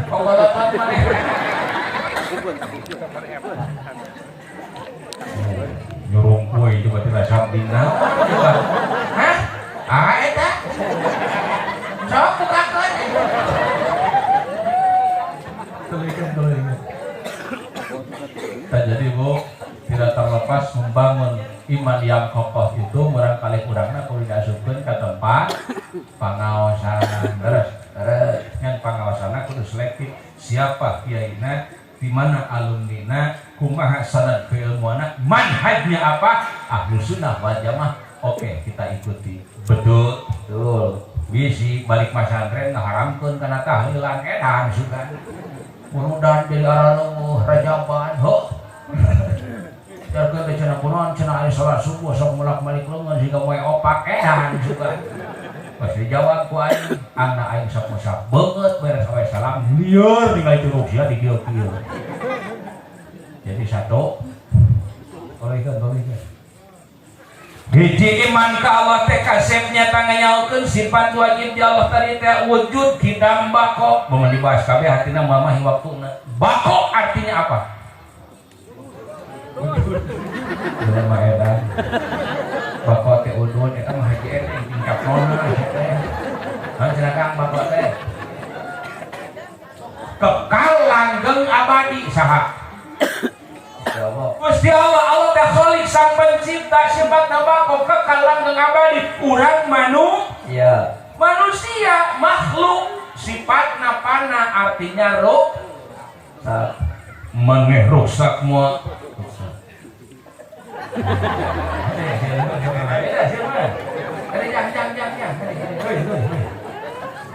Pogolotot maneh. Nyurung kue coba tidak sabdina. Hah? Ah eta. Sok bukakeun. Tulikan. Tak jadi Bu, tidak terlepas membangun iman yang kokoh itu barangkali kurangnya kudu diasupkeun ka tempat pangaosan. Terus ngan pangaosanna kudu selektif. Siapa kiaina, di mana alumnina, kumaha sanad keilmuanna, manhajnya apa? Ahlus sunnah wal jamaah. Oke, kita ikuti. Betul. Bisi balik pesantren ngaharamkeun kana tahlilan edan sugan. Mudah jadi aranu rajaban ho. Jaga ke cenah kunaon cenah aya salat subuh sok mulak-malik leungeun siga moe opak edan sugan. Pas dijawab ku aing, angna aing sok masak beungeut beres awe salam lieur ningali curug sia di kieu-kieu. Jadi satu olehkeun. Hiji iman ka Allah teh kasepnya tanganyaulkeun sifat wajib di Allah tadi teh wujud kidam bako. Mun dibahas kabeh hatina mamahi waktuna. Bako artinya apa? Bener mah edan. Bako teh udun eta mah haji eta tingkat nona teh. Hang cenah Kang bako teh. Kekal langgeng abadi saha? Gusti Allah teh Khalik sang pencipta sifatna bako kekal langgeng abadi. Urang manusia makhluk sifatna pana artinya rusak. Maneh rusak moal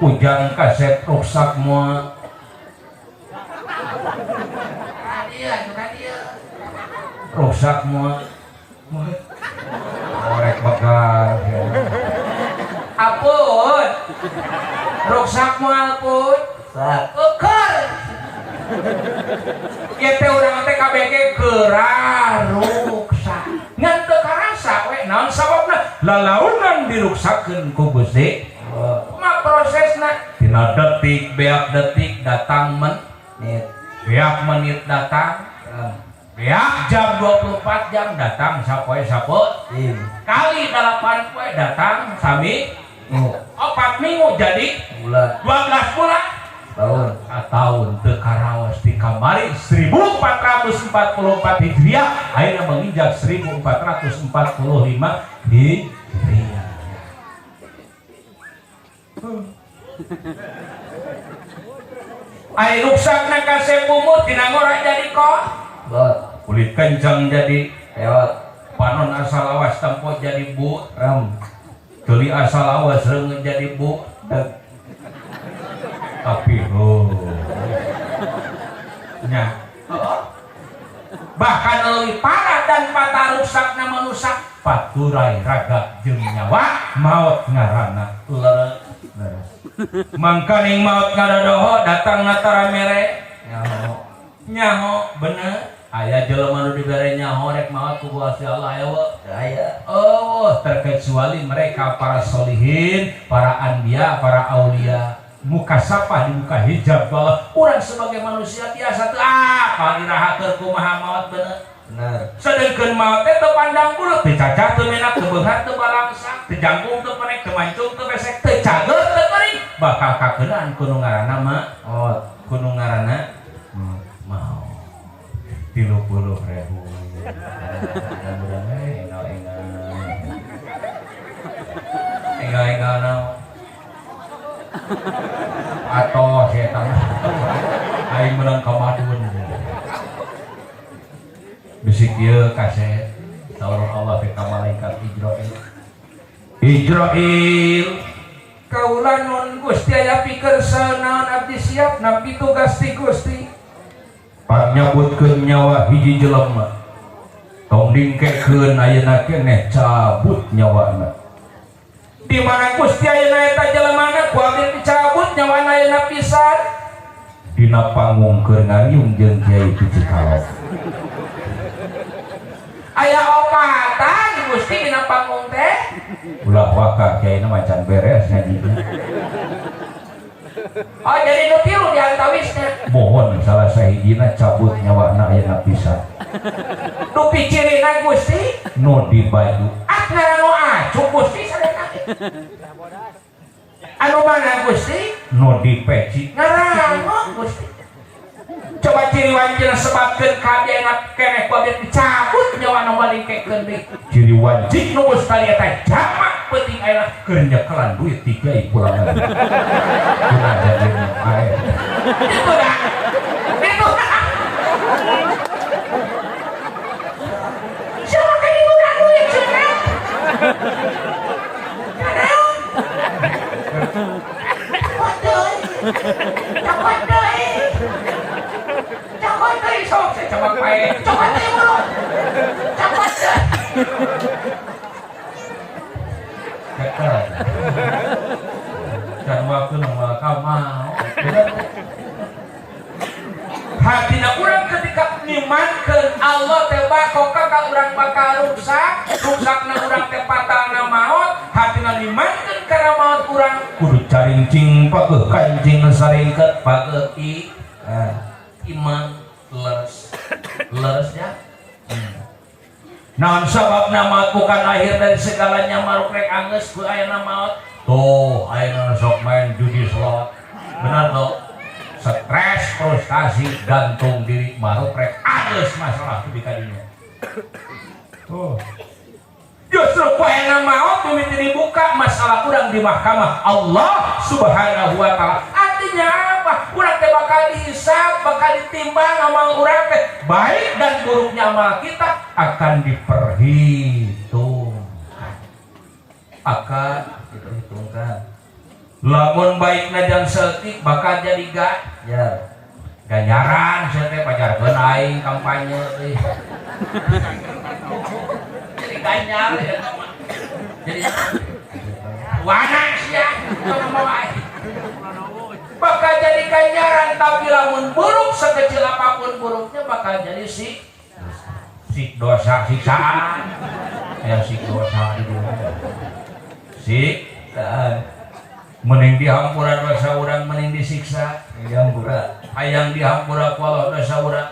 Ujang kaset rusak moal rusak moal korek bakar apun rusak moal pun ukur kita urang teh KBG keraruksak ngan teu karasa we naon sababna lalaunan diruksakeun ku Gusti mah prosesna tina detik beak detik datang menit beak menit datang beak jam 24 jam datang sapoe kali 8 poe datang sami 4 minggu jadi bulan 12 bulan tahun teu karaos di kamari 1444 Hijriah akhirnya menginjak 1445 Hijriah. Ai ruksakna kasep umur tina ngora jadi kok. Kulit kencang jadi lewat. Panon asal awas tempo jadi bu. Tuli asal awas reungeun jadi bu. Tapi bahkan lebih parah dan patah rusakna manusia paturai raga jeung nyawa maut ngaranna leres mangkaning maut ngadadoho datang natara mere nyaho bener aya jelema nu dibere nyaho rek maut ku Gusti Allah aya terkecuali mereka para solihin para anbiya para aulia muka sapah di muka hijab Allah urang sebagai manusia biasa teu pagiraha keur kumaha maot bener sedengkeun maot teh teu pandang bulu teu cacah teu menak teu beunghar teu balangsa teu jangkung teu penek teu mancung teu besek teu cager teu kering bakal kakeunaan kudu ngaranna maot kudu ngaranna maot 30.000 enggak atau setan aing menang kamadun bisik ieu kaset saur Allah ke malaikat Israil kaula nun Gusti aya pikeun saeunaon abdi siap napi tugas ti Gusti pak nyabutkeun nyawa hiji jelema tong dingkekeun ayeuna keneh cabut nyawana di mana Gusti ayeuna eta jelemana ku abdi dicabut nyawana ayeuna pisan dina panggung keur ngariung jeung Kiai Picikalo aya opatan Gusti dina panggung teh ulah waka Kiai na macan beres ngajina oh jadi nu tilu diantawisna kahijina cabut nyawana ayeuna pisan. Nu picirina Gusti Nu di baju. ngaran nu acuh Gusti sadaya. Anu mana Gusti? Nu di peci. Ngaran Gusti. Coba ciri wajib sebabkeun kabeh enak keneh ku abdi dicabut nyawa nu balikekeun deui. Ciri wajib Nu geus tadi eta jamak penting ayeuna keur nyekelan duit 3 pulangan. Kuna jadi ae. itu dah. Itu dah. Siapa kayak itu dah duit cenah? Cokot deui. Cokot deui sok saya coba pae. Cokot deui mulut. Cokot deui. Kekel. Dan waktu nu bakal mau. Hatina urang ketika nimankeun Allah teh bakal ka urang bakal rusakna urang teh patalna maot, hatina nimankeun kana maot urang Kudu carincing pageuh kancing saringket pageuh iman leres ya. Naon sababna maot bukan akhir dari segalanya maruk rek anggeus ku ayeuna maot. Tuh, ayeuna sok main judi slot. Benar tuh. Stres, frustasi, gantung diri maruk rek anggeus masalah tu dikadinya. Tuh. Justru ku ayeuna maot mimiti dibuka masalah urang di mahkamah Allah Subhanahu wa taala. Artinya apa? Urang teh bakal dihisab, bakal ditimbang amal urang teh. Baik dan buruknya amal kita Akan diperhitung. Akan diperhitungkan. lamun baikna jang seutik bakal jadi Ganjaran saya teh pajarkeun aing kampanye euy. jadi ganjar ya mah. Jadi wana sia mau aing. Bakal jadi ganjaran tapi lamun buruk sekecil apapun buruknya bakal jadi Sik dosa siksaan. Ya sik dosa di dunia. Sik mending dihampura dosa urang mending disiksa. Hayang dihampura ku Allah dosa urang.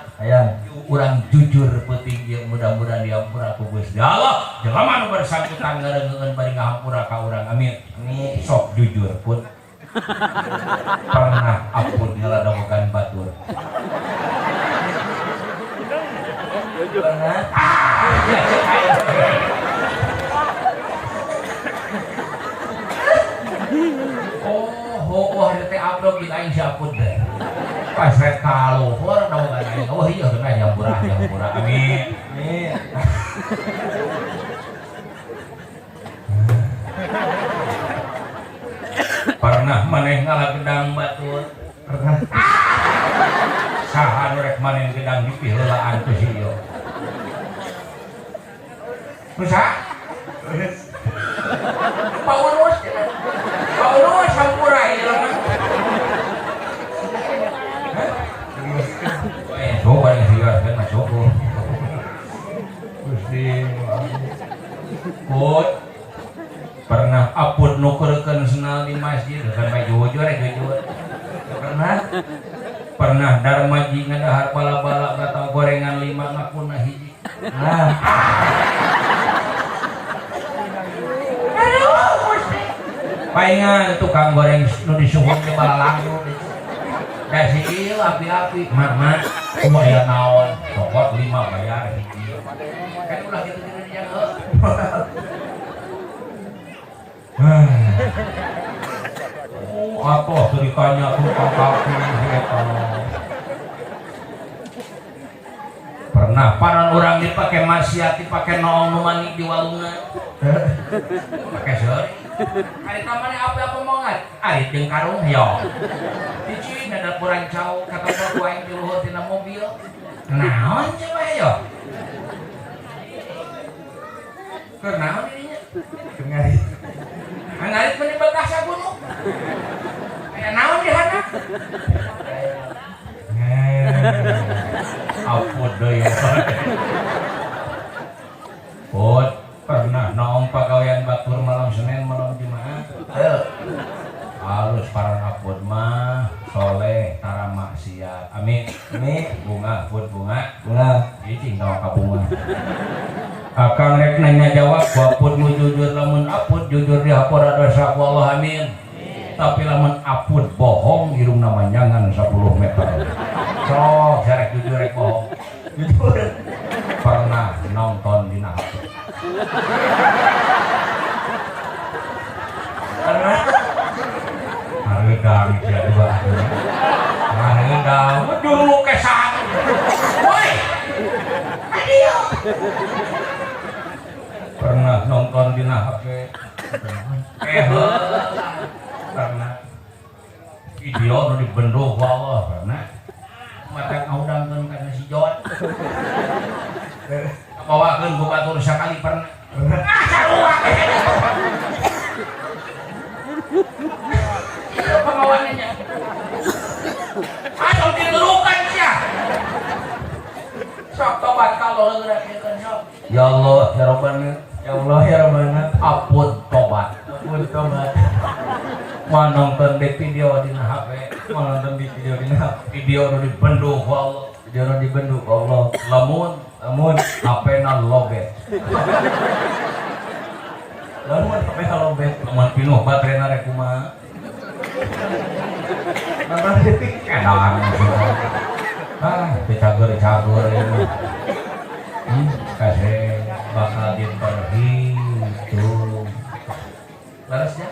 Urang jujur penting ieu mudah-mudahan dihampura ku Gusti Allah. Jelema nu bersangkutan ngareungeun bari ngahampura ka urang. Amin. Sok jujur pun. Pernah ampun ngaladogokan batur. pernah. Hari teh abdog kita aing siaput deh. Pas rek kaluhur dong kan aing. Oh iya kena jampura. Amin. Amin. Pernah maneh ngalagedang batur. Pernah. Saha nu rek maneh gedang dipiheulaan ku si ieu. Kusa? Paulus. Paulus sampura ieu mah. Coba yang sigarkan masuk. Gusti Put pernah apun nukerkeun senal di masjid kan bae jujur pernah darmaji ngadahar bala-bala gatau gorengan 5 ngapuna hiji. Nah Aduh, Gusti. paingan tukang goreng nu disuhun ke balalang da si ieu api-api mama kumaha aya naon cokot 5 bayar hiji Kan ulah gitu-gitu dijaga. apa tuh ditanya tukang kopi eta pernah paran orang dipake maksiat dipake noong nu manik di walungan pakai seur Ari tamane apa omongan? ari jeung karung yo Cici ada kurang cau kata gua aing di luhur tina mobil. naon coba yo Keur naon dirinya? ngari Ngarit meni betah sa gunung. Aya naon di handap? apot deui Put pernah noong pagawean batur malam Senin malam Jumat halus parang apot mah soleh tara maksiat maksiat. Amin. Amin. Bunga, pun bunga. Bunga. Ini tinggal ka bunga. Akang rek nanya jawab, wapun mu jujur lamun apun jujur dihapura dosa ku Allah amin. Tapi lamun apun bohong irungna manjangan 10 meter. Sok jarek jujur rek bohong. Jujur. Pernah nonton dina HP. Karena Hareugang sia dua. Hareugang dulu kesan. Woi. Adio. Pernah nonton dina HP. Pernah video nu dibendung ku Allah pernah. Mata ngaudangkeun kana si Jod. Bawakeun ku batur sakali pernah. Sarua. Pengawanannya. Ayo diturukan sia. Sok tobat kalau geurakeun sok. Ya Allah ya Rabbana. ya Allah ya Rabbana. Ampun tobat. Ampun tobat. Mau nonton di video dina HP. Mau nonton di video ini. Video nu dibendung ku Allah. Video nu dibendung ku Allah. Lamun HP-na lobet. Lamun sampai kalau bet. Lamun pinuh baterena rek kumaha? Nonton detik. Edan. Dicager ini. Kasih bakal diperhitung. Laras ya?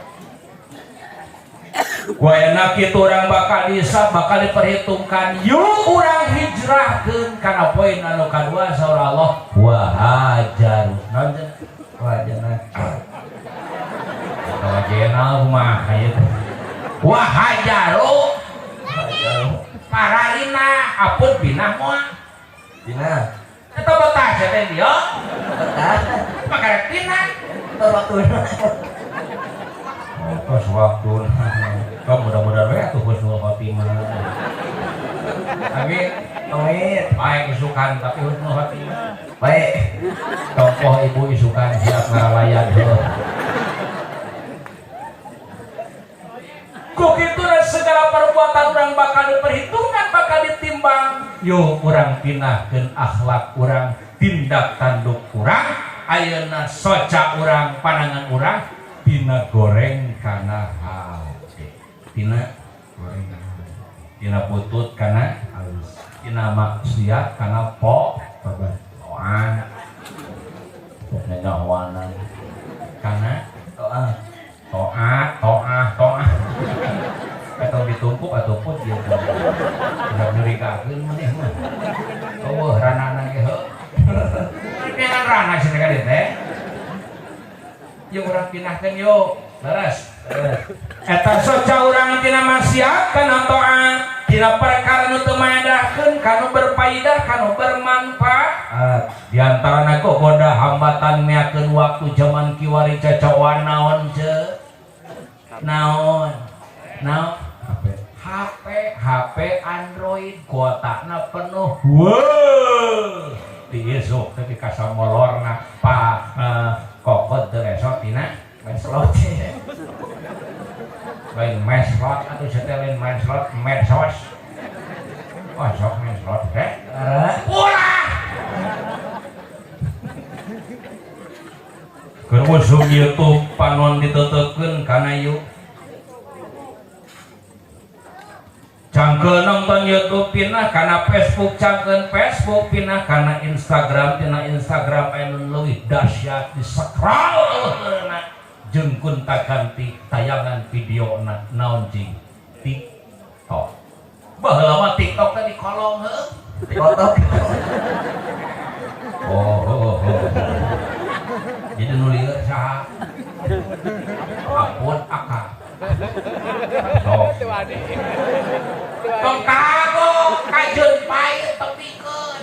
Wayana kitu urang bakal disab bakal diperhitungkan. Yuk urang hijrahkeun kana poin anu kadua saur Allah wa hajaru. Naon cenah? Wajana. Wajana mah aya teh. Wa hajaru. Pararina apun binah moal. Dina. Eta betah teh dia. Betah. Makarek binah. Waktunya. Pas waktu. Kamu mudah-mudahan we atuh husnul khotimah. Amin. Amin. Baik isukan tapi husnul khotimah. Baik. Tokoh ibu isukan siap ngaralayan heuh. Ku kitu segala perbuatan urang bakal diperhitungkan, bakal ditimbang. Yo urang pinahkeun akhlak urang, tindak tanduk urang, ayeuna soca urang, pandangan urang tina goreng kana hati. Tina goreng kana hati. Tina putut kana halus. Tina maksiat kana tobat. Doa. Nyawana. Kana doa. Toa. Atau ditumpuk ataupun dia udah nyurikakeun maneh mah. Eueuh ranana ge heuh. Piangan rana cenah ka dieu teh. Yuk urang pinahkeun yuk. Leres. Eta soca urang tina maksiat kana taat, tina perkara nu teu maedahkeun, kanu berfaedah, kanu bermanfaat. Di antarana kok goda hambatan meakeun waktu zaman kiwari cacoan naon ce? Naon? HP Android kuotana penuh. Wow. Diisuk ketika samolorna kokot teu esot tina meslot. Lain meslot atuh setelin meslot medsos. Oh sok meslot teh. Ulah. Keur usum YouTube panon ditutukeun kana yuk. Cangkeun nonton YouTube pinah kana Facebook, cangkeun Facebook pinah kana Instagram, tina Instagram anu leuwih dahsyat disakral jeung kunta ganti tayangan video naon cing TikTok. Baheula mah TikTok teh di kolong heuh. Foto. Oh. Jadi nu lieur saha? Ampun akak. Tong kagok kajeun pae tepikeun.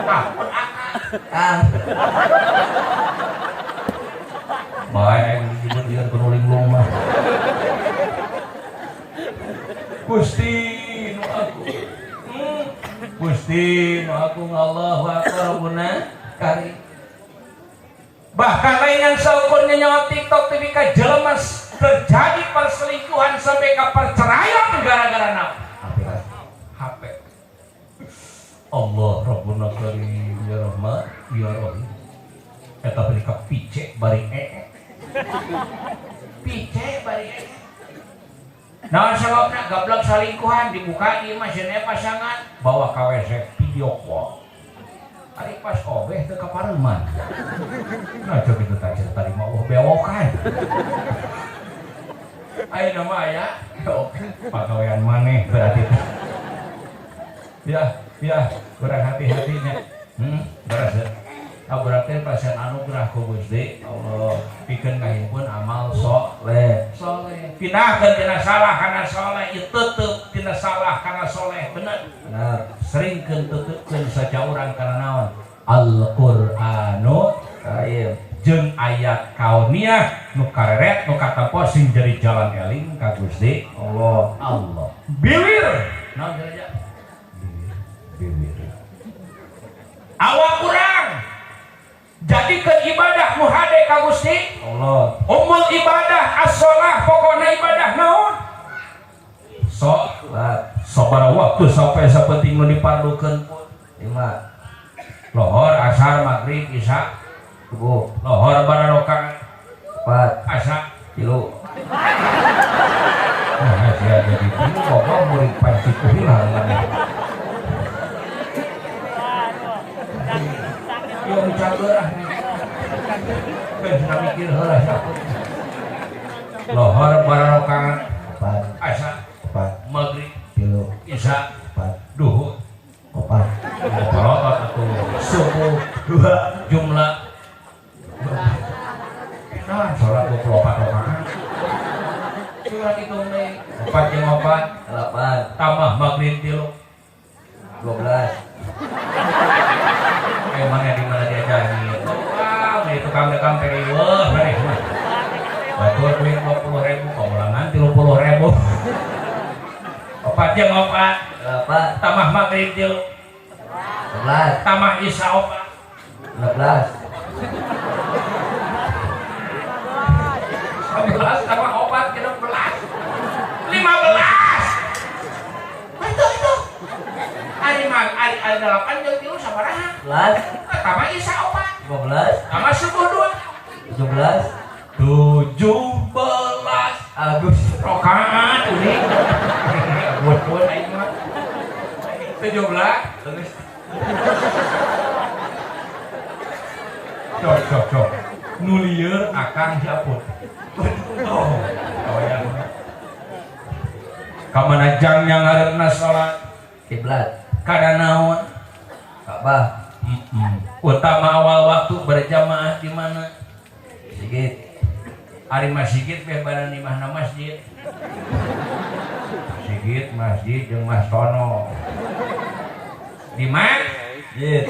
Ampun akak. Kang. Bae disebut lieur kunuling lumah. Gusti nu agung. Gusti nu agung Allahu akbar Rabbuna karim. Bahkan lain yang seukurnya nyawa TikTok TV ka jelema terjadi perselingkuhan sampai ke perceraian gara-gara naon? Allah Rabbuna Karim ya Rahman ya Rahim. Eta beri ka pice bari pice bari Nah sebabna gablok salingkuhan dibuka di mesinnya pasangan bawa ka WC video call. Ari pas obeh teu kapareman. Nah coba itu tak cerita di mau bewokan. Ayo nama aya pagawean maneh berarti. Ya, kurang hati-hatinya. Beres. Berarti pasien anugerah ku Gusti Allah pikeun ngahimpun amal soleh. Pindahkeun tina salah kana soleh, ieu teuteub tina salah kana soleh, bener. Seringkeun teuteupkeun saja urang kana naon? Al-Qur'anu karim. Jeung ayat kauniyah nu kareret nu katempo sing jadi jalan eling ka Gusti Allah. Biwir. Naon jalan? Biwir. Awak urang jadikan ibadah muhade ka Gusti Allah. Umul ibadah as-shalah, pokona ibadah naon? Salat. Sabaraha waktu sampai sapenting nu dipardukeun pun 5. Lohor, asar, maghrib, isya, subuh. Lohor bararoka 4. Asar 3. Nah, sia jadi ini kok murid panci kuhilang kan. Yo bicara kan mikir heula siapa. Lohor bararokangan 4. Asar 4. Maghrib 3. Isya 4. Duhur 4. Parotot atau subuh 2. Jumlah nah sholat 24 rakaat. Surat itu nih 4 jeung 4 8 tambah maghrib 3 12. Mana di mana diajarin? Wah, itu tukang-tukang periweuh maneh mah. Batur kuing 20.000 kaulangan 30.000. 4 jeung 4 tambah maghrib 3 11 tambah isya 4 16 11 tambah 4 ke 16 15. Itu ari 8 jeung 3 sabaraha? 11 tambah isya 4 15 tambah subuh 2 17 rakaat unik. Buat aing mah 17 cok nu lieur akang siapun kawayan kamanajang yang ngareuna salat kiblat kada naon Ka'bah. Utama awal waktu berjamaah di mana? Sigit. Ari masjid beh badan di mana masjid? Sigit masjid jeung Mas Tono. Di mana? Masjid.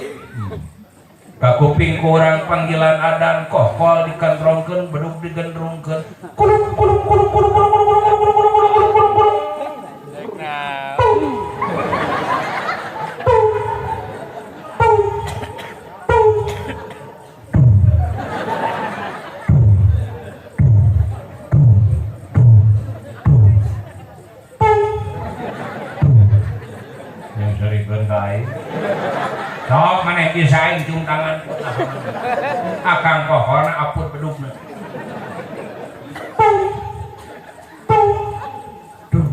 Kakuping kurang panggilan adan kohkol dikantrongkeun bedug digendrungkeun. Kulum kulum kulum kulum kulum kulum kulum kulum kulum kulum kulum kulum kulum. Yang serikeun ka aing. Sok maneh disaing cium tangan akang pohona aput bedugna. Duh.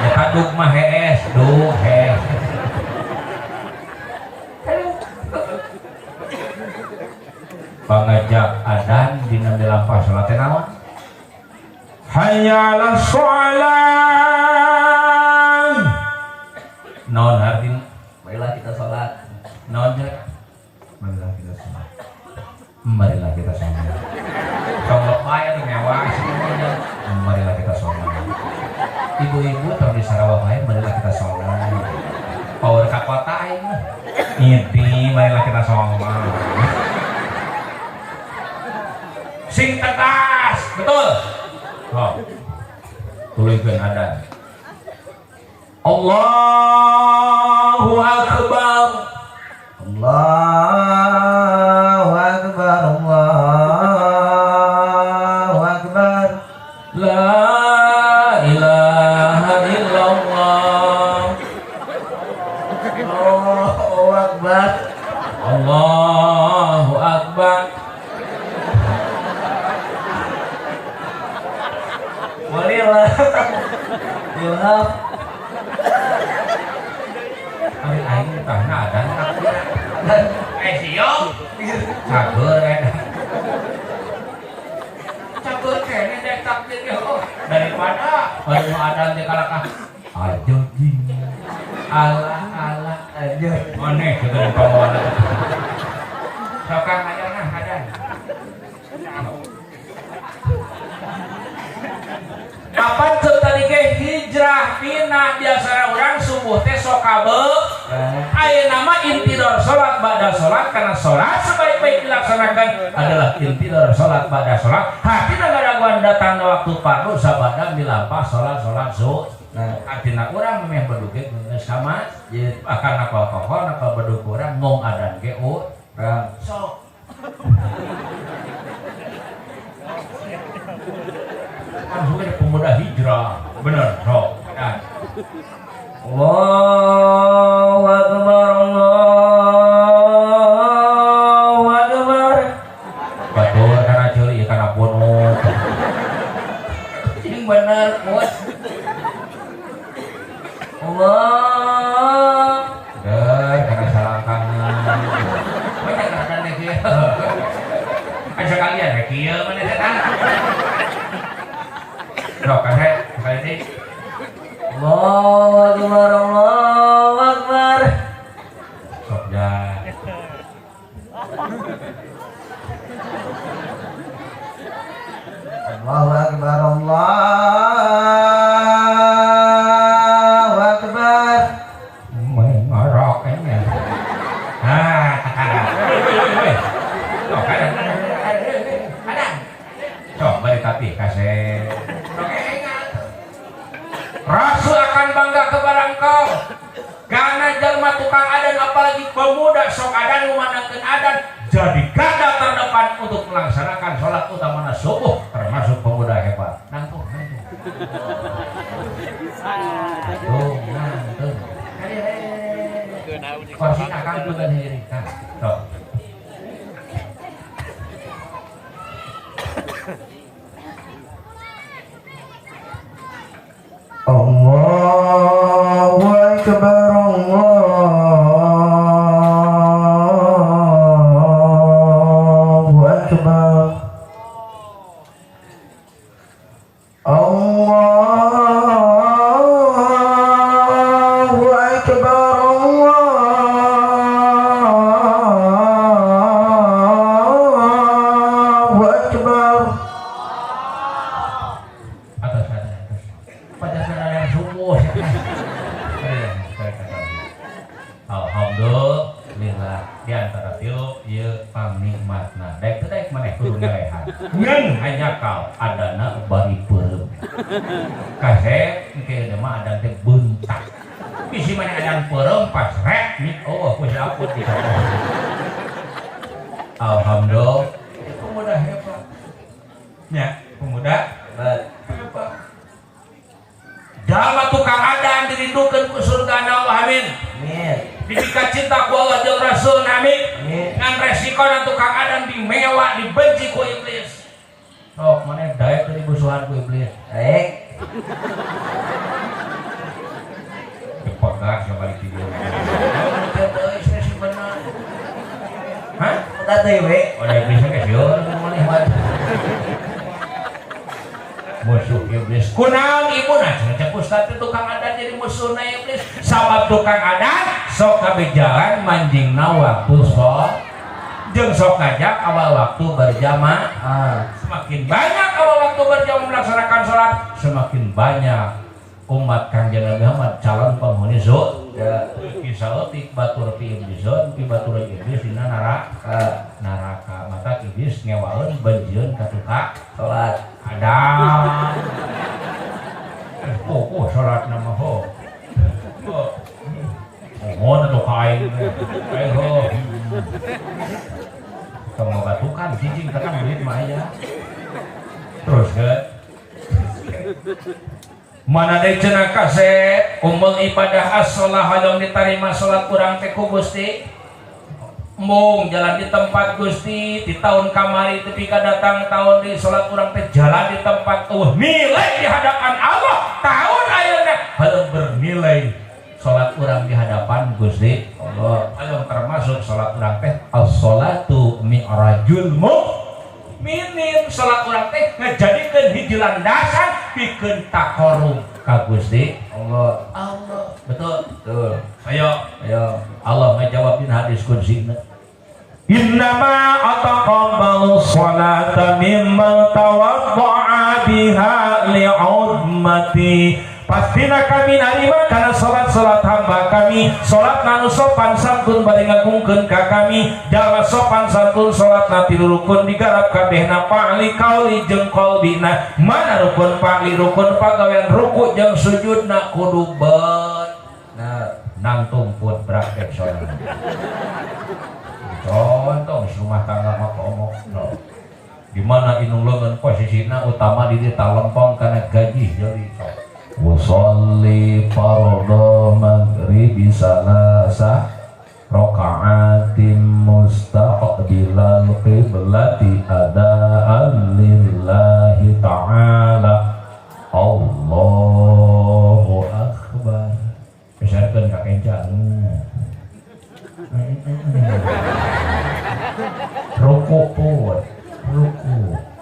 Ya kadug mah hees, duh hees. Pangajak adan dina lampah salat teh naon? Hayya 'alas shalah. Naon artina? Marilah kita sholat. Naon jeung? Marilah kita sholat. Marilah kita sholat. Tong lepay atuh mewah semuanya. Marilah kita sholat. Ibu-ibu tong di Sarawak lain marilah kita sholat. Power ka kota aing mah. Inti marilah kita sholat. Sing tegas, betul. Oh. Tuluykeun adan. Allahu Akbar. Allahu Akbar. Allahu Akbar. La ilaha illallah. Oh, Akbar. Allahu Akbar. Bolehlah. Ilham. Ari aing tahna adan siom cager cager kene dek takdir ya daripada anu adan teh kalakah ajo jing ala Aja. aneh gitu di pawana sokang adan kapan tuh tadi ke hijrah pindah biasa orang subuh teh sok kabeh aya nama intidor salat ba'da salat karena salat sebaik-baik dilaksanakan adalah intidor salat ba'da salat hati garaguan datang waktu fardu sabada milampah salat zuhur artinya urang memang beduge geus ka masjid akan alkohol nakal bedug urang ngong adan ge sok langsung ada pemuda hijrah bener sok dan Allahu Akbar. Allahu Akbar. batur karena ceuli kana punut Ini benar, Mut. Allah. karena salah kangen banyak kadang kieu kan sekalian ya kieu mana setan sok kase sekali ini Allahu Akbar. Allahu Akbar. sok ja Allahu Akbar. Allahu Akbar. ngorok kayaknya sok kadang sok bari tapi kase Rasul akan bangga kepada engkau karena jalma tukang adan apalagi pemuda sok adan memandangkan adan jadi garda terdepan untuk melaksanakan sholat utama subuh termasuk pemuda hebat nangtung kursi akan juga diri kan sok Allahu Akbar. Allahu Akbar. Allahu Akbar. Allahu Akbar. atas pada yang sungguh alhamdulillah di antara tiu ieu pangnikmatna daek teu daek maneh kudu ngelehan ngan hanya kau adana bari peureum kasep engke mah adan teh bentak bisi maneh adan peureum pas rek nih oh ku saput di sana alhamdulillah pemuda hebat nya pemuda hebat jalma tukang adan dirindukeun ku surga Allah amin. Amin. Didikat cinta ku Allah jeung Rasul amin. Amin. Ngan resiko tukang adan dimewa dibenci ku iblis. Sok maneh daek teh dibusuhan ku iblis. Baik. Dipegat sabari di dieu. Teu ekspresi bener. Hah? Kita teh we. Ada iblisnya ke sieun maneh mah. Musuh iblis kunaon ibu nah cek ustaz itu tukang adan jadi musuhna iblis sabab tukang adan sok kabejalan manjingna waktu sholat jeung sok ngajak awal waktu berjamaah semakin banyak awal waktu berjamaah melaksanakan sholat semakin banyak umat Kanjeng Nabi Muhammad calon penghuni surga kisah etik batur ti iblisun ti batur iblis dina neraka mata iblis ngewaeun benjieun ka tukang Salat. ada sholat nama ho mohon atau kain ho kamu batukan cicing tekan duit mah aja terus ke mana deui cenah kaset umul ibadah as-shalah hayang ditarima salat urang teh ku Gusti mung jalan di tempat Gusti di tahun kamari tepi datang tahun di salat urang teh jalan di tempat nilai di hadapan Allah tahun ayeuna hayang bernilai salat urang di hadapan Gusti Allah hayang termasuk salat urang teh as-shalatu mi'rajul mu'minin salat urang teh ngajadikeun hiji landasan pikeun taqarrub ka Gusti Allah betul ayo Allah ngajawabin hadis qudsi innama ataqabbalu sholata mimman tawadda'a biha li'ummati pastina kami narima karena salat-salat hamba kami salat nanu sopan santun bari ngagungkeun ka kami jalma sopan santun salat nati rukun digarap kabehna pa'li qauli jeung qalbina mana rukun pa'li rukun pagawean ruku jeung sujudna kudu bener nang tumput praktek salat contoh rumah tangga mah omong di mana inung leungeun posisina utama di lempong kana gaji jadi usolli fardhu maghribi salasa raka'atin mustaqbilal qiblati adaan lillahi ta'ala Allahu akbar pesankeun ka kencan ruku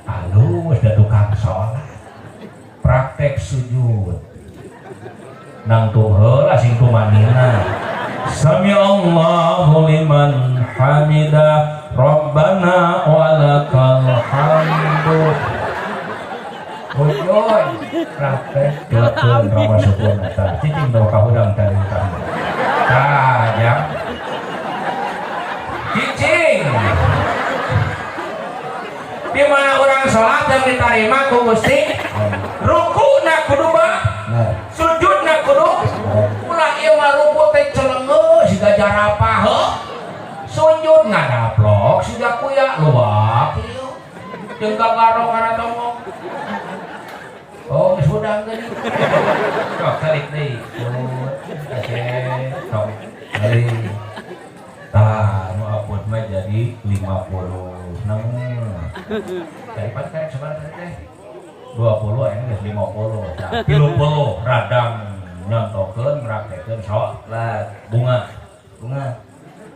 halus da tukang sholat praktek sujud nang tuh heula sing tumanina sami Allahu liman hamida rabbana walakal hamdu bojoy praktek telepon rama sukun eta cicing bawa kahudang tadi tajam cicing di mana orang sholat yang diterima ku Gusti ruku na kudu sujud na kudu ulah ieu mah ruku teh celengeus siga jarapah sujud ngadaplok siga kuya luak ieu jeung gagaro kana tongok oh geus udang geuning sok salik deui sok deui tah nu apot mah jadi 50 namun daripada karek sebenarnya teh 20 ini geus 50 30 radang nyontokeun ngraktekeun salat bunga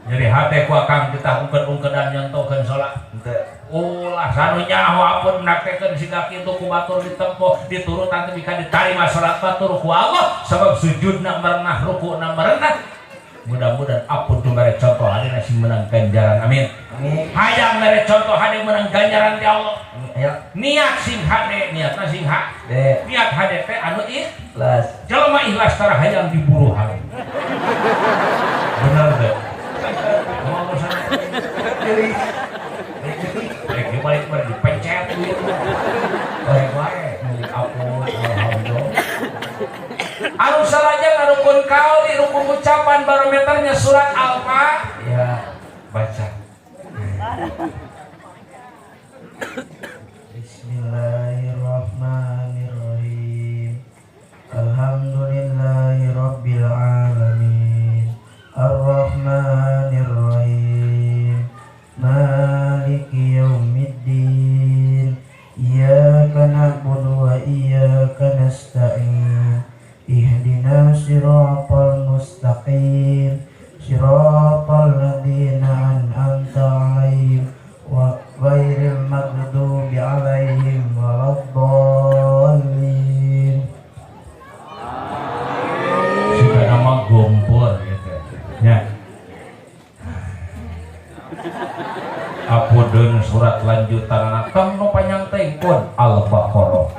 jadi hate ku akang kita ungked-ungkedan nyontokeun salat henteu ulah sanu nyaho apun ngraktekeun siga kitu ku batur ditempo diturutan teh bika ditarima salat batur ku Allah sabab sujudna merenah rukuna merenah mudah-mudahan apun tuh mere contoh hadina sing menang ganjaran amin hayang mere contoh hade menang ganjaran ti Allah niat sing hade niatna sing hade niat hade teh anu ikhlas jalma ikhlas tara hayang diburu hade bener teh mau sana balik dipencet baik milik apun alhamdulillah anu salaja ngarukun kauli rukun ucapan barometernya surat Al-Fatihah ya baca Bismillahirrahmanirrahim Alhamdulillahi rabbil alamin Ar-Rahmanirrahim Maliki yaumiddin Iyyaka na'budu wa iyyaka nasta'in Ihdina siratal mustaqim Siratal ladzina an'amta 'alaihim wa ghairil maghdubi 'alaihim waladdallin. Sudah nama gompor gitu. Ya. Apudeun surat lanjutan kang nu panjang teh pun Al-Baqarah.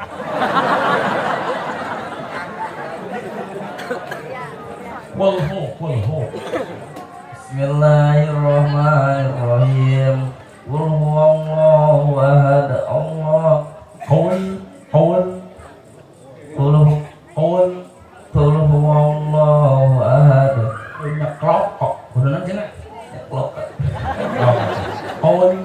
Qul Bismillahirrahmanirrahim. Qul huwallahu ahad. Allah. Qul huwallahu ahad. Nyeklok kok. Kudunan cenah. Nyeklok. Qul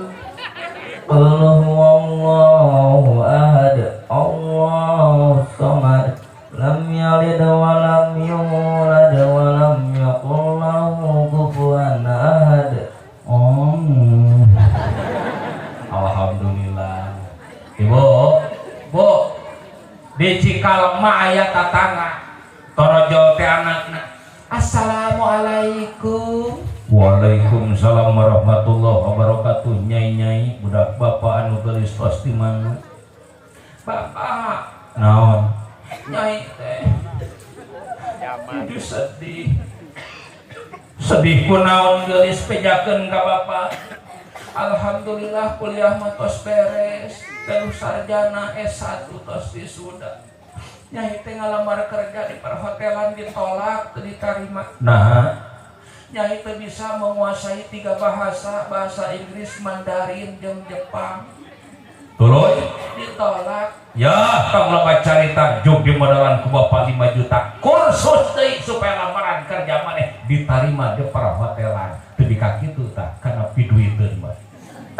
huwallahu ahad. Allahu samad. Lam jawab mah aya tatangga torojol teh anakna assalamualaikum. Waalaikumsalam warahmatullahi wabarakatuh. Nyai-nyai budak bapak anu geulis tos di mana? Bapak Naon? nyai teh itu sedih. Sedih kunaon geulis pejakeun ka bapak. Alhamdulillah kuliah mah tos beres. Terus sarjana S1 tos wisuda. Nyai teh ngalamar kerja di perhotelan ditolak teu ditarima. Nah, Nyai teh bisa menguasai 3 bahasa, bahasa Inggris, Mandarin, jeung Jepang. tuluy. Ditolak. Ya, tong loba carita juk dimodalan ku bapak 5 juta. Kursus deui supaya Lamaran kerja maneh ditarima di perhotelan. Teu bika kitu tah kana piduiteun mah.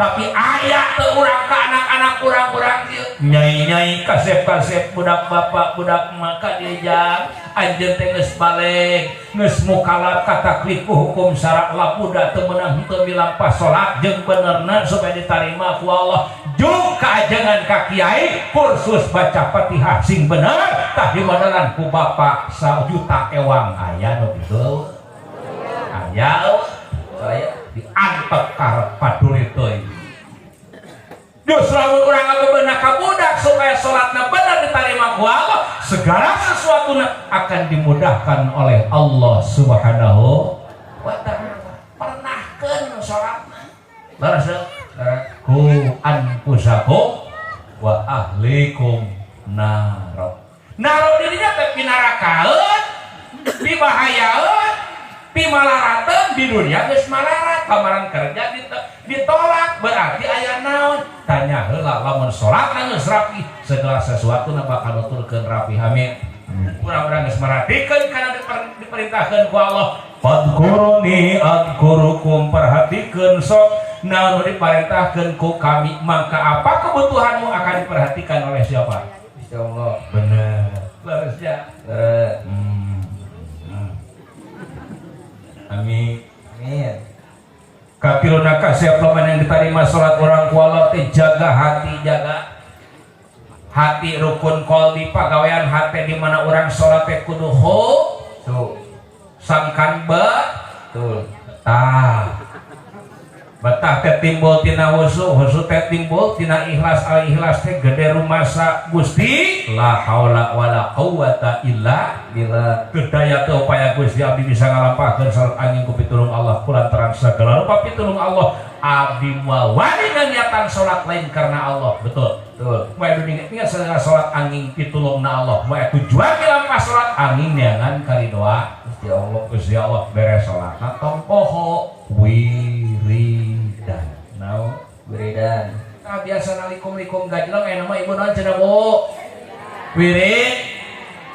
tapi aya teu urang ka anak-anak urang-urang ieu. Nyai-nyai kasep-kasep budak bapak budak emak ka diejang anjeun teh geus balik geus mukalaf ka taklif hukum syara labuda teu meunang henteu milampah salat jeung benerna supaya ditarima ku Allah jeung kaajengan ka kiai kursus baca Fatihah sing bener tah dimodalan ku bapak 1 juta ewang aya nu kitu aya saya diantep karep paduli teuing. Justru urang ngabeunah ka budak supaya salatna bener ditarima ku Allah, segala sesuatuna akan dimudahkan oleh Allah Subhanahu wa taala. Pernahkeun salatna. Leres ku anfusakum wa ahlikum naro. Naro dirinya teh pinarakaeun, dibahayaeun, pimalarateun di dunia geus malarat, lamaran kerja ditolak berarti aya naon? Tanya heula lamun salatna geus rapi, segala sesuatuna bakal nuturkeun rapi amin. Urang-urang geus maratikeun kana diperintahkeun ku Allah. Fadkuruni adkurukum, perhatikeun sok naon diperintahkeun ku kami, maka apa kebutuhanmu akan diperhatikan oleh siapa? Insyaallah. Bener. Leres ya. Amin. Amin. Kapiluna kasih pelaman yang diterima salat orang kuala teh jaga hati rukun qalbi pagawean hati di mana orang salat teh kudu sangkan Betul. betah teh timbul tina husu teh timbul tina ikhlas al ikhlas teh gede rumasa Gusti la haula wala quwata illa billah. Gedaya teh upaya Gusti abdi bisa ngalampakeun salat angin ku pitulung Allah kulantaran segala rupa pitulung Allah abdi moal wani niatan salat lain karena Allah. Betul moal dunia ingat segala salat angin pitulungna Allah moal tujuan dilampah salat angin neangan karidoa Gusti Allah beres salatna tong poho wiridan. Wiridan. Nah, biasa nalikum-likum gajlong nama ibu naon cenah Bu? Wirid.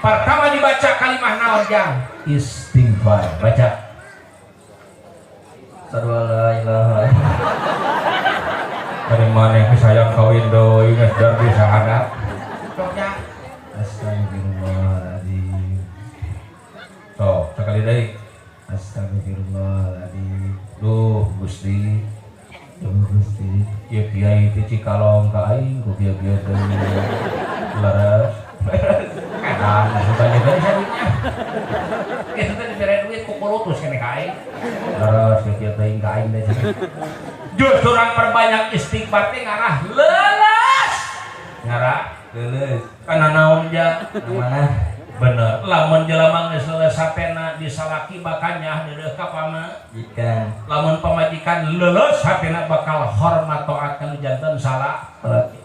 Pertama dibaca kalimah naon jang? Istighfar. Baca. Asyhadu an la ilaha Dari mana yang sayang kawin doi geus dardi sahada. Sok jang. Astagfirullahaladzim. Sok, sekali deui. Astagfirullahaladzim. Duh Gusti. Ieu kiai teh cikalong ka aing ku kieu-kieu teh. Leres. Kan sukanya dari sadunya. Kita teh dibere duit ku kulutus keneh ka aing. Leres kieu teh ka aing teh. Justru orang perbanyak istighfar teh ngarah leles. Ngarah Leuleus. kana naon ja? Mana? Bener. Lamun jelema geus leuleus hatena disalaki bakal nyah deudeuh ka pama. Ikan. Lamun pamajikan leuleus hatena bakal hormat taat kana janten salah.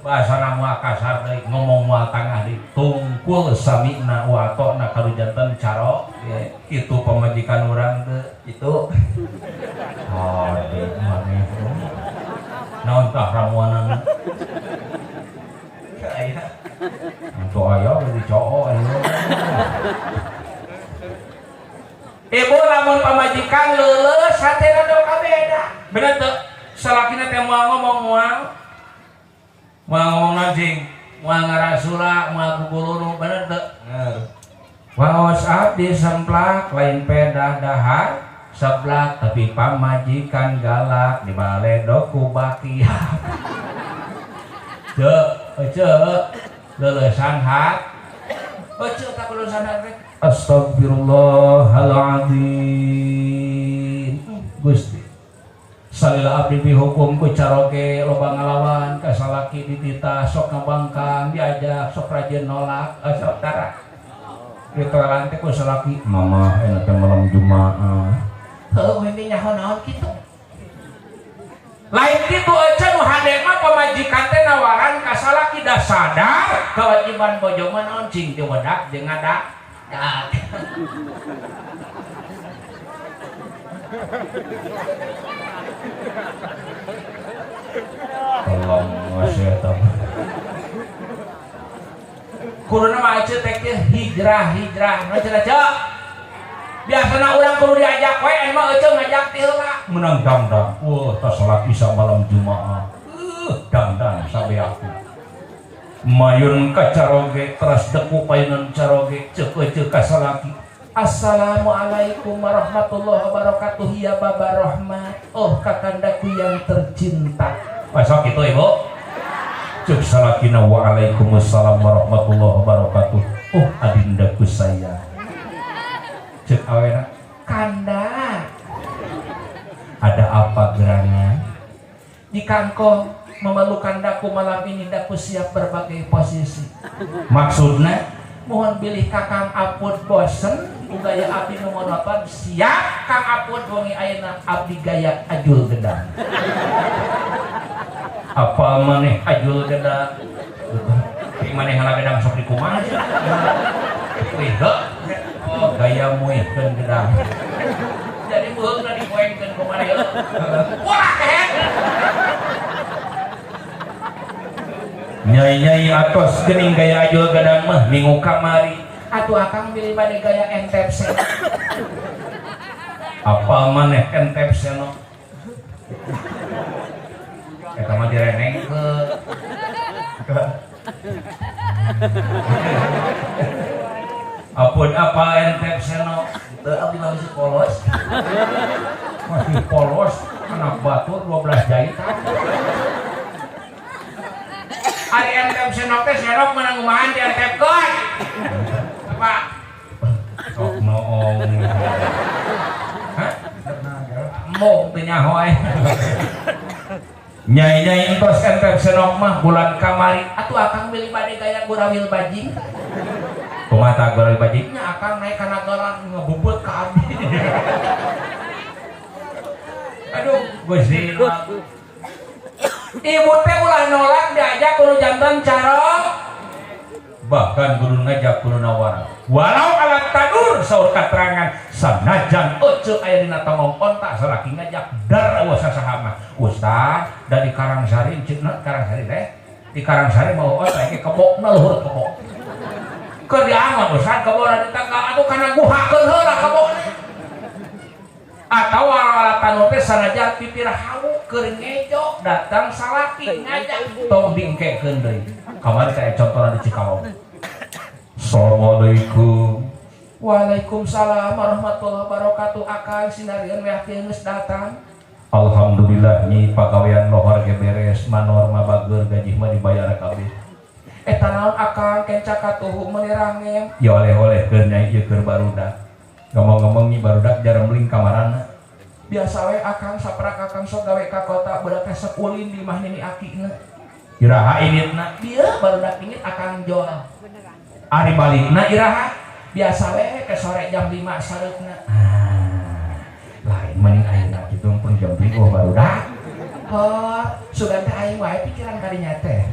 Bahasana moal kasar deui ngomong moal tangah ditungkul samina wa atona kana janten caro. Itu pamajikan urang teh. Itu. Oh, deui maneh. Naon tah ramuanana? Aya. Untuk aya di coo aya. Ibu lamun pamajikan leuleus hatena teh kabeda. Bener teu? Salakina teh moal ngomong nanjing, moal ngarasula, moal gugulunu, bener teu? Waos abdi semplak lain pedah dahar seblak tapi pamajikan galak dibaledog ku baki. Ceu leulesan hat Ece tak kudu sadar rek. Astagfirullahaladzim. Gusti salila abdi dihukum ku caroge loba ngalawan ka salaki ditita sok ngabangkang diajak sok rajin nolak sok tara ditoelan teh ku salaki mama enak teh malam Jumaah Heuh we nyaho-naon kitu. Lain kitu ece nu hade mah pamajikan teh nawaran ka salaki da sadar kewajiban bojo mah naon cing teu wedak jeung ngadak. tolong wasyaitan Kuruna mah ece teh hijrah nu cenah biasana urang kudu diajak we mah ece ngajak ti heula. menang dangdang wah tas salaki sa malam Jumaah dangdang sabe aku mayun ka caroge teras deku payunan caroge ceuk ka salaki Assalamualaikum warahmatullahi wabarakatuh ya baba rahmat. Oh kakandaku yang tercinta. masuk itu ibu cek salakina waalaikumsalam warahmatullahi wabarakatuh. Oh adindaku saya cek awena Kanda ada apa gerangan di kangkong memerlukan daku malam ini. Daku siap berbagai posisi. maksudnya Mohon pilih kakang Apud bosen gaya abdi nu monoton. Siap Kang Apud wengi ayeuna abdi gaya ajul gedang. apa maneh ajul gedang di maneh ngalah gedang sok di kumaha wih oh gaya muihkeun gedang Jadi beung na dipoengkeun kumaha ieu. Wah kehet. nyai atos geuning gaya ajul gedang mah minggu kamari Atuh akang pilih bade gaya entepse. apa maneh entep seno eta mah direneng ke apun apa entep seno Teu abdi mah geus polos. masih polos anak batur 12 jahitan Ari entep senok teh senok menang kumahan dientepkeun. Apa? sok noong Hah? mau teu nyaho nyai entos entep senok mah bulan kamari Atuh akang pilih bade gaya gurawil bajing. kumata goreng bajing Nya akang naik ka nagara ngebubut ka abdi. aduh Gusti Ibu teh ulah nolak diajak kudu jantan carok. bahkan kudu ngajak kudu nawaran walau alat tadur saur katerangan sanajan ece aya dina tongong onta salaki ngajak dar wasa sahama ustaz dari Karangsari cina Karangsari teh di Karangsari mau onta ge kebokna luhur kebok keur diangon ustaz kebokna di tangga atuh kana guhakeun heula kebokna atau alat tanu teh sanajan pipir hawu keur ngejo datang salaki ngajak tong dingkekeun deui kamari kayak contohna di Cikalong. Assalamualaikum. Waalaikumsalam warahmatullahi wabarakatuh. Akang sinarieun we geus datang. Alhamdulillah nyi pagawean lohor ge beres manor mah bager gaji mah dibayar kabeh. Eta naon akang kenca katuhu meuli rangem. Ya oleh-oleh keur nyai ieu keur barudak. Ngomong-ngomong nyi barudak jarang meling kamarana. Biasa we akang saprak akang sok gawe ka kota budak teh sekulin di mah nini akina. Iraha initna Dia barudak ini akang jual. ari balikna iraha Biasa we ke sore jam 5 sareutna. lain mending ayeuna kitu pun jam 3 barudak. Oh, sugan teh aing wae pikiran kadinya teh.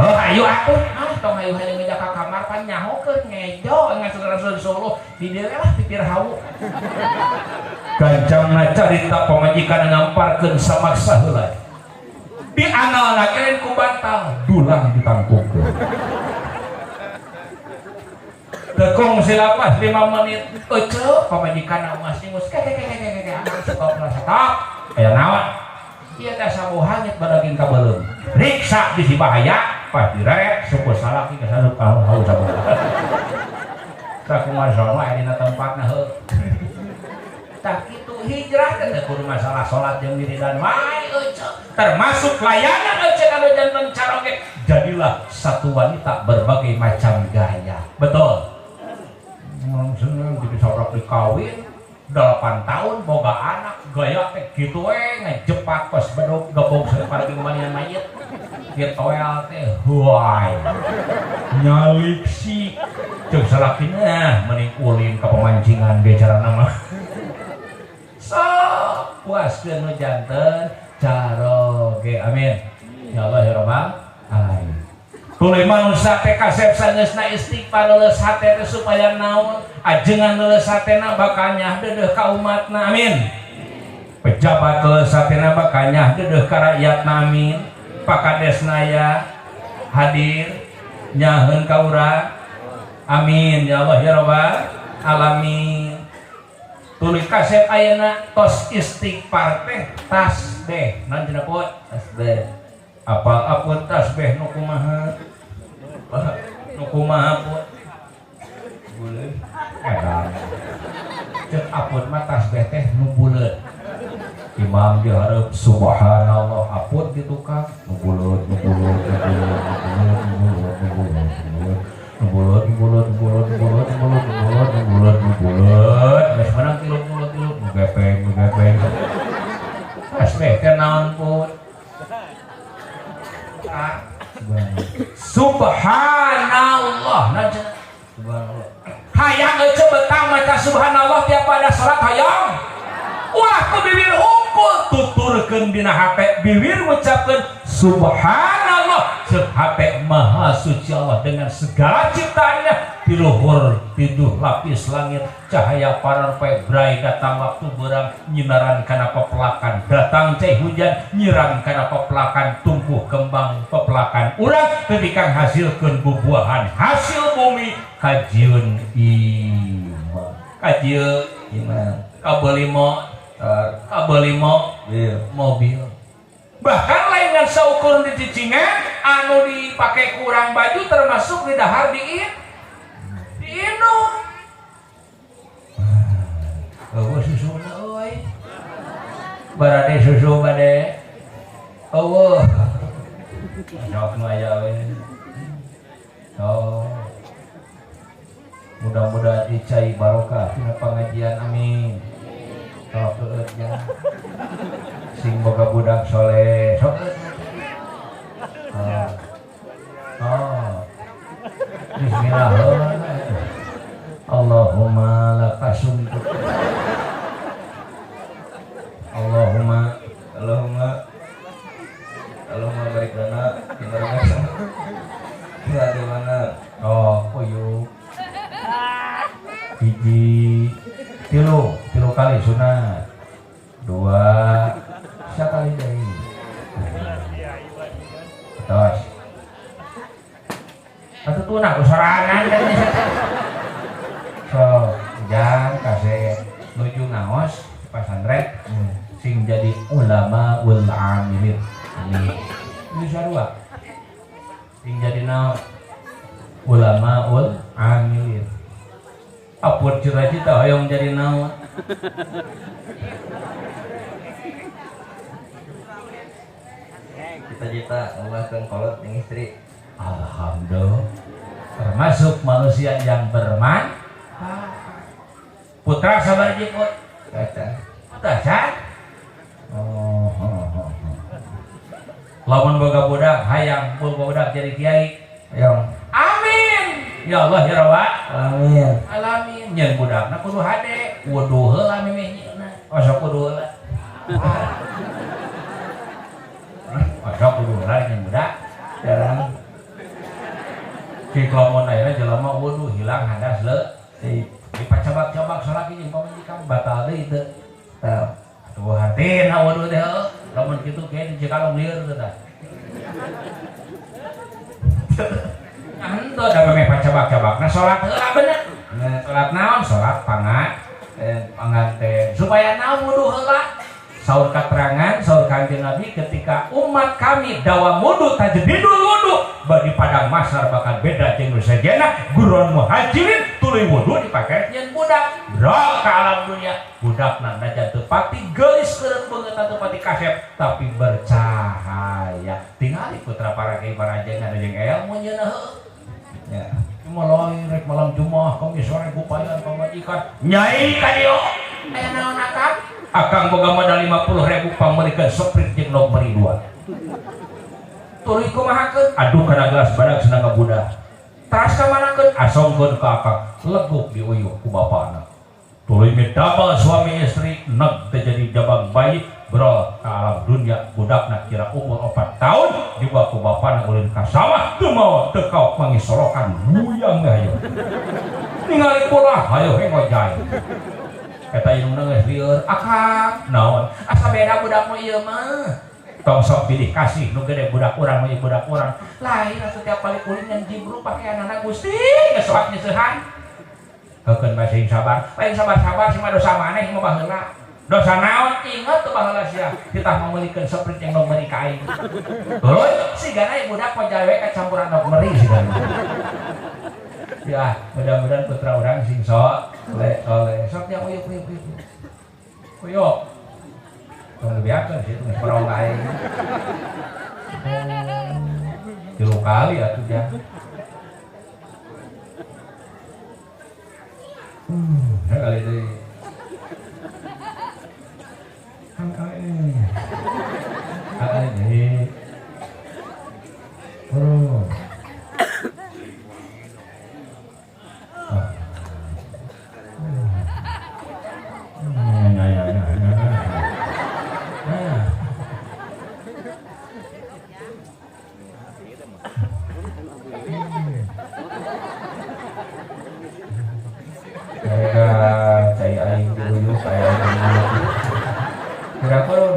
Oh ayo atuh Tong ayu hayang ngeja ka kamar pan nyaho keur ngejo ngasuh Solo di dieu lah pipir hawu. gancangna carita pamajikan ngamparkeun samaksa heula. Di analna keren ku bantal dulang ditangkungkeun. Tekong silapas 5 menit. Ece pamajikan Mas Ingus keke akang stop. Aya naon? Ieu teh sabuhan nyet badaging ka beuleum. Riksa bisi bahaya pas direk suku salaki ke sana haus sabar. Tak kumaha sono aya dina tempatna heuh. Tah kitu hijrah teh Kudu masalah salat jeung wiridan wae ece termasuk layanan ece kana janten caroge jadilah satu wanita berbagai macam gaya. Betul. Seneng disobrak dikawin 8 tahun boga anak gaya teh gitu ngejepak pas bedog gabung sareng kemanian mayit kitu teh huay nyalik si jeung salakina mending ulin ka pemancingan ge carana mah so puaskeun nu janten caroge amin ya Allah ya rabbal alamin. Tuluy manusia teh kasep sageusna istighfar leuleus hate teh supaya naon ajengan leuleus hatena bakal nyah deudeuh ka umatna amin. Pejabat leuleus hatena bakal nyah deudeuh ka rakyatna amin. Pakadesna ya hadir nyaheun ka urang amin ya Allah ya rabbal alamin. Tuluy kasep ayeuna tos istighfar teh tasbih naon cenah put tasbih apa apun tasbih nu kumaha nu kumaha pun buleut edan ceuk apun mah tasbih teh nu buleut imam dihareup subhanallah apun di tukang nu buleut nu buleut nu buleut nu buleut nu buleut nu buleut nu buleut nu buleut nu buleut nu buleut nu buleut nu buleut geus menang tiluk mulut tiluk nu gepeng tasbih teh naon pun subhanallah subhanallah hayang eueuh betang maca subhanallah tiap pada salat hayang ulah ku bibir hungkul tuturkeun dina hate bibir ngucapkeun subhanallah ceuk hate maha suci Allah dengan segala ciptaannya di luhur tiduh lapis langit cahaya parar poe brai datang waktu beurang nyinaran kana pepelakan datang cai hujan nyiram kana pepelakan tumbuh kembang pepelakan urang ketika hasilkeun bubuahan hasil bumi kajieun iman kajieun iman kabelimo mobil bahkan lain ngan saukur di cicingan anu dipake kurang baju termasuk di dahar diinum susuna euy barade susu bade eueuh sok nu aya we mudah-mudahan dicai barokah tina pengajian amin sok teueut ya sing boga budak soleh sok bismillah Allahumma lakasumtu Allahumma barik lana di mana puyuh hiji tilu kali sunat 2 sekali deui tos atuh tunah sorangan kan so jangan kasih nuju ngaos pasantren sing jadi ulama ul amilin ini sarua sing jadi naon ulama ul amilin apun cita-cita hoyong jadi naon cita-cita ngulahkeun kolot jeung istri alhamdulillah termasuk manusia yang bermanfaat putra sabar jikut kaca lamun boga budak hayang boga budak jadi kiai hayang amin ya Allah ya Rabbal amin alamin nyen budakna kudu hade wudu heula mimihna osok kudu heula osok kudu heula nyen budak jarang si lamun ayeuna jelema wudu hilang hadas leutik dipacabak-cabak salat ieu pamajikan batal deui teu tah tuh hatina wudu teh lamun kitu ge di cikalong lieur teh tah ando da meh pacabak-cabakna salat heula bener salat naon salat panganten supaya naon wudu heula saur katerangan saur Kanjeng Nabi ketika umat kami dawa wudu tajdidul wudu bagi padang mahsyar bakal beda jeung nu sejenna guron muhajirin tuluy wudu dipake nyen budak Rok ke alam dunia budak nanda jatuh pati gelis keren banget atau pati kasep tapi bercahaya tinggal putra para kiai para jeng ada jeng ilmu nya ya mulai rek malam Jumat kami sore bupayan pamajikan nyai kadio aya naon akang akang boga modal 50.000 pamerikan soprit jeung nomeri 2 tuluy kumahakeun aduh kana gelas badak cenah ngabudah tas ka manakeun asongkeun ka akang leguk diuyuh ku bapana tuluy midamel suami istri neg teh jadi jabang bayi bro ka alam dunia budakna kira umur 4 tahun dibawa ku bapana ulin ka sawah teu mau teu kaok mangisorokan buyang hayo ningali pula hayo hengojay eta indungna geus lieur akang naon asa beda budak nu ieu mah tong sok pilih kasih nu gede budak urang mah budak urang lain setiap kali kulit ngan jibru pakaianana Gusti geus sok nyeusehan heukeun bae sing sabar lain sabar-sabar sih mah dosa maneh mah baheula dosa naon inget tuh baheula sia kita memelikeun soprit yang nomeri ka aing tuluy sigana budak pojawe kacampuran nomeri sigana ya mudah-mudahan putra urang sing sok soleh sok nya uyuk tong dibiarkan sih tong seorang lain 3 kali atuh dia kali deui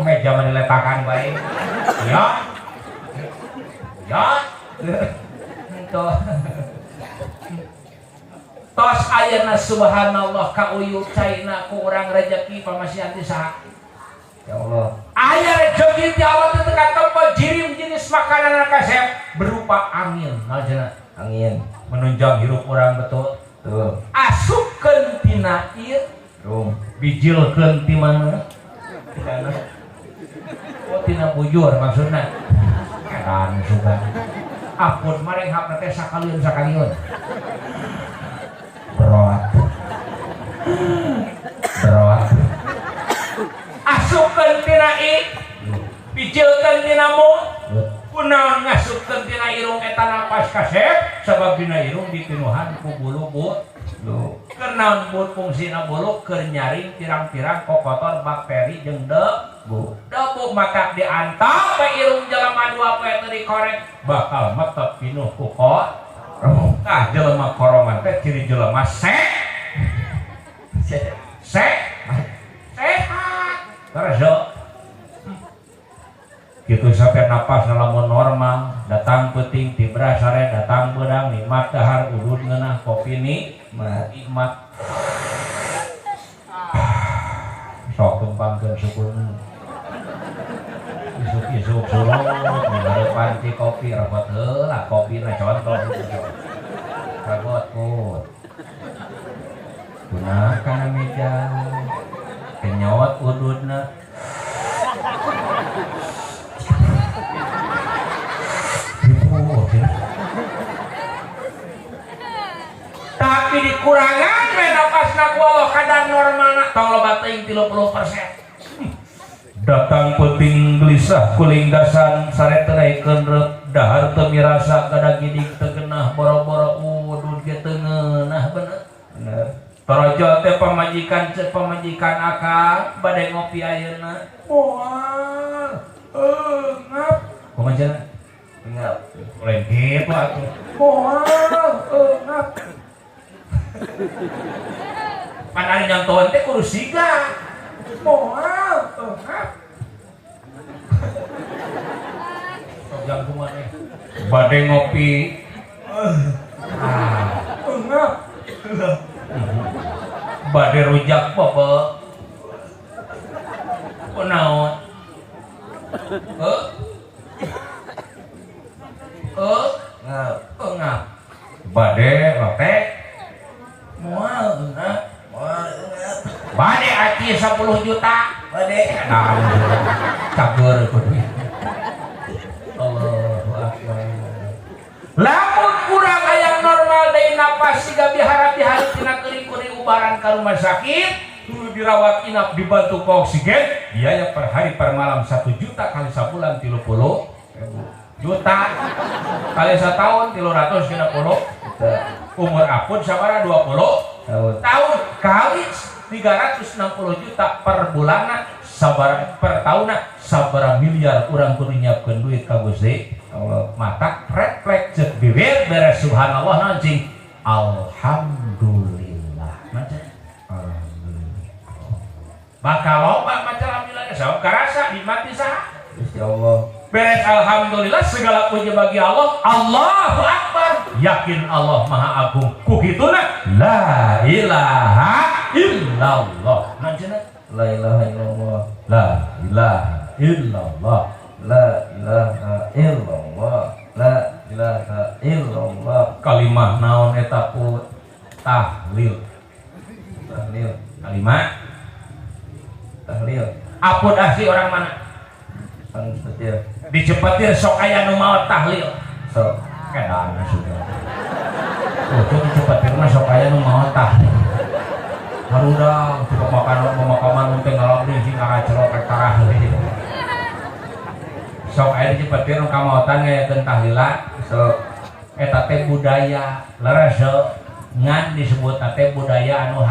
meja meniletakan baik ya itu tos ayeuna subhanallah ka uyuh caina ku urang rezeki pamasihan ti saha ya Allah aya rezeki ti Allah teh ka tempat jirim jenis makanan kasep berupa angin najeuna angin menunjang hirup urang betul tuh asupkeun tina ieu bijilkeun ti mana tina bujur maksudna kan sugan apun marenghap teh sakaliun berat asupkeun tina bijilkeun tina mu kunaon ngasupkeun tina irung eta napas kasep sabab dina irung dipinuhan ku bulu kenaon but fungsina bulu keur nyaring pirang-pirang kokotor bakteri jeung debu maka diantap ke irung jelema 2 poe teu dikorek bakal metep pinuh ku jelema koroman teh ciri jelema sehat terus kitu sampai napas lamun normal datang peuting tibra sare datang beudang nikmat dahar udud ngeunah kopi nikmat sok kembangkeun sukun isuk-isuk sulut ngarepan ti kopi rabot heula kopina contoh rabot put gunakan meja kenyot ududna tapi dikurangan beda pasna ku Allah kadang normalna tong loba teuing 30%. Datang peuting gelisah kulinggasan sare teu naikeun rep dahar teu mirasa kada gidik teu genah boro-boro udud ge teu ngeunah bener. Torojo teh pamajikan akang bade ngopi ayeuna. Moal. Ngap. Kumaha cenah? Ngap. Lain kitu atuh. Moal. Ngap. Pan ari nyontohan teh kudu siga. Moal. Ngap. Yang kumaha bade ngopi. Ngap. Bade rujak bebe kunaon ngap bade lotek moal ngap 30 juta. Ode. Nah, cager kudu. Allahu Akbar. Lamun kurang hayang normal deui napas siga bihara-bihara tina keuring-keuring ubaran ka rumah sakit, dulu dirawat inap dibantu ku oksigen, biaya per hari per malam 1 juta kali sabulan 30 juta kali setahun 330 juta. Umur apun sabaraha 20 tahun kali 360 juta per bulan sabar per tahun sabaraha miliar urang kudu nyiapkeun duit ka Gusti Allah. Mata refleks cek bibir beres subhanallah nancing alhamdulillah maca bakal loba maca alhamdulillah sabab karasa dimati saha Gusti Allah. beres alhamdulillah segala puji bagi Allah. Allahu Akbar, yakin Allah Maha Agung. Ku kituna la ilaha illallah. Nancana La ilaha illallah. la ilaha illallah. La ilaha illallah. La ilaha illallah. Kalimah naon eta put tahlil. Tahlil. Kalimat Tahlil. apun asli orang mana? Anu setir. Dicepetin sok aya nu maot tahlil. So. Kedana sudah. Tuh dicepetin mah sok aya nu maot tahlil. Harudang cukup pemakaman untuk ngalap di sini akan celok rektarah sok air dicepetin nu kamotan ngayakeun tahlilan. So. Eta teh budaya leres ngan disebut teh budaya anu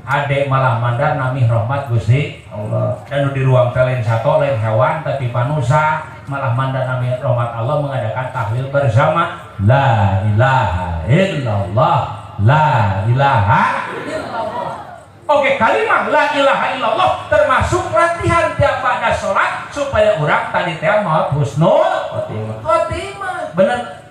ade malah mandar nami rahmat Gusti Allah. dan di ruang lain satu lain hewan tapi manusia malah mandar nami rahmat Allah mengadakan tahlil bersama la ilaha illallah la ilaha illallah. Oke, kalimat la ilaha illallah termasuk latihan tiap pada sholat supaya orang tadi teh mau husnul khotimah. Bener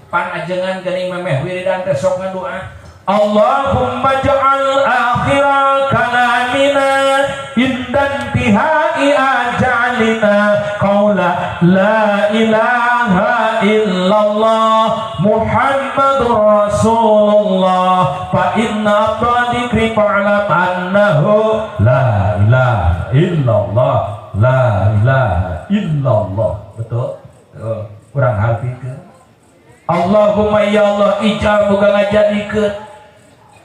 pan ajengan geuning memeh wiridan teh sok ngadoa Allahumma ja'al akhira kalamina indan tihai ajalina qaula la ilaha illallah Muhammadur Rasulullah fa inna dzikri fa'lam annahu la ilaha illallah la ilaha illallah. Betul? Kurang hafikeun. Allahumma ya Allah ijab boga ngajadikeun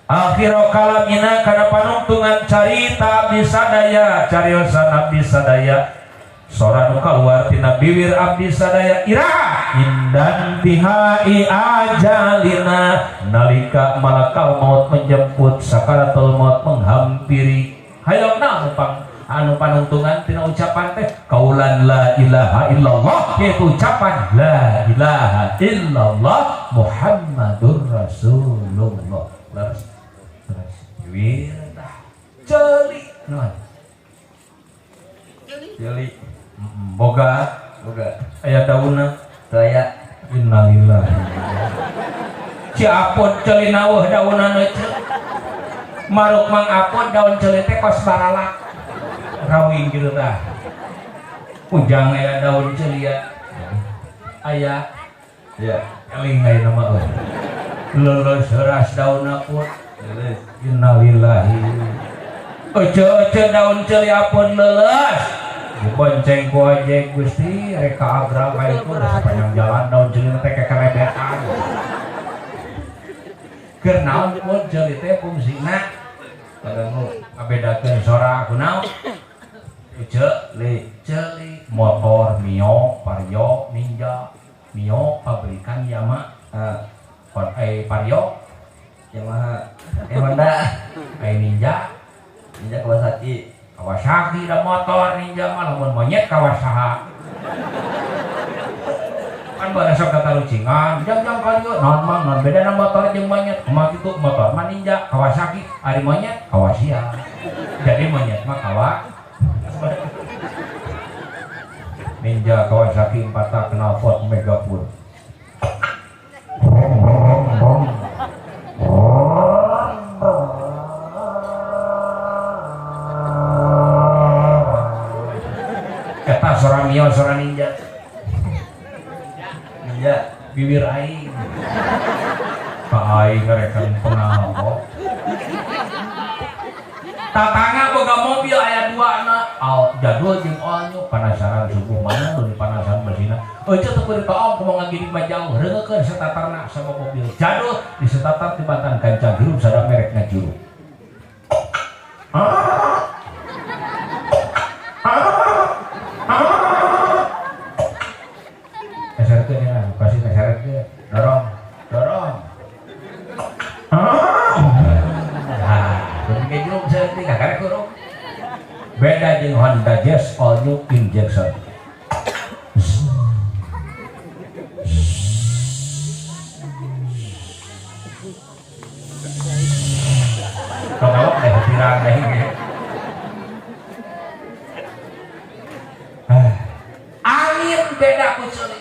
akhir kalamina kana panungtungan carita abdi sadaya cariosan abdi sadaya sora nu kaluar tina bibir abdi sadaya iraha indan tihai ajalina nalika malakal maut menjemput sakaratul maut menghampiri hayang naon anu panungtungan tina ucapan teh kaulan la ilaha illallah yaitu ucapan la ilaha illallah Muhammadur Rasulullah. Terus wirdah ceuli naon Jeli. boga aya daunna Daya. innalillahi ci apot ceuli naweuh daunna neuceuk maruk mang apot daun ceuli teh kos baralak rawing gitu tah ujang aya daun celia aya Ya. eling lain nama euy leuleus heuras daunna pun Jeli. innalillahi ece daun celia pun leuleus dibonceng ku ojek Gusti reka agra ka itu sepanjang jalan daun celia teh kekerebetan keur naon pun ceuli teh fungsina Padamu. ngabedakeun sora kunaon Celi motor Mio, Vario, Ninja. Mio pabrikan Yamaha, Vario Yamaha. Honda. Ninja Ninja Kawasaki. Kawasaki da motor Ninja mah lamun monyet Kawasaki. Kan bara sok kata lucingan, jang Vario non mang non beda na motor jeung monyet. Kumaha kitu motor mah Ninja, Kawasaki, ari monyet Kawasia. Jadi monyet mah Ninja Kawasaki 4 tak knalpot megapun. Eta sora Mio sora Ninja. Ninja. Bibir aing. Ka aing ngarekan knalpot. Tatangga boga mobil jadul jeung olnya panasaran subuh mana nu dipanasan bersina eueuh teu kudu taong kumaha ngagiri mah jauh reungeukeun setatarna sama mobil jadul di setatar tibatan kancang hirup sada merek ngajuru keserkeun ya pasti keserkeun dorong beda jeung Honda Jazz all new injection kalau deh pirang deh angin beda ku ceuli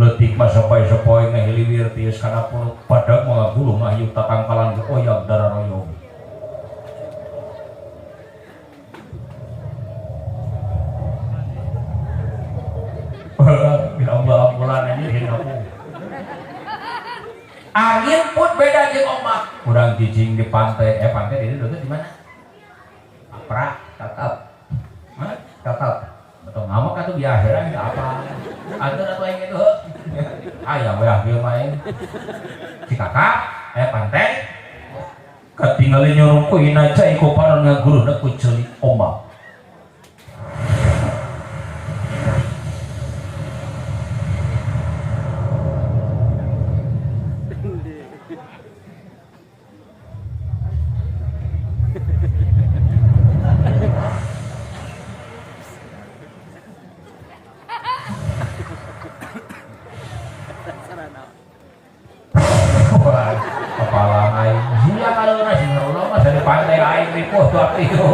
leutik mah sepoi-sepoi ngahiliwir tius kana puluh padag mah guluh mah ieu tatangkalan oyag dararoyong bila Allah bulan ini hinapu angin pun beda jeung ombak kurang jijing di pantai pantai ini deket di mana Apra Tatap. tetap atau ngamuk atau biasa enggak apa atur atau yang itu ayam we main si kakak pantai ketinggalin nyuruh ku ina cai ku panon ngaguru na ku ceuli ombak kepala aing sia kalau nasi ngerulo mah dari pantai aing di poh tuh itu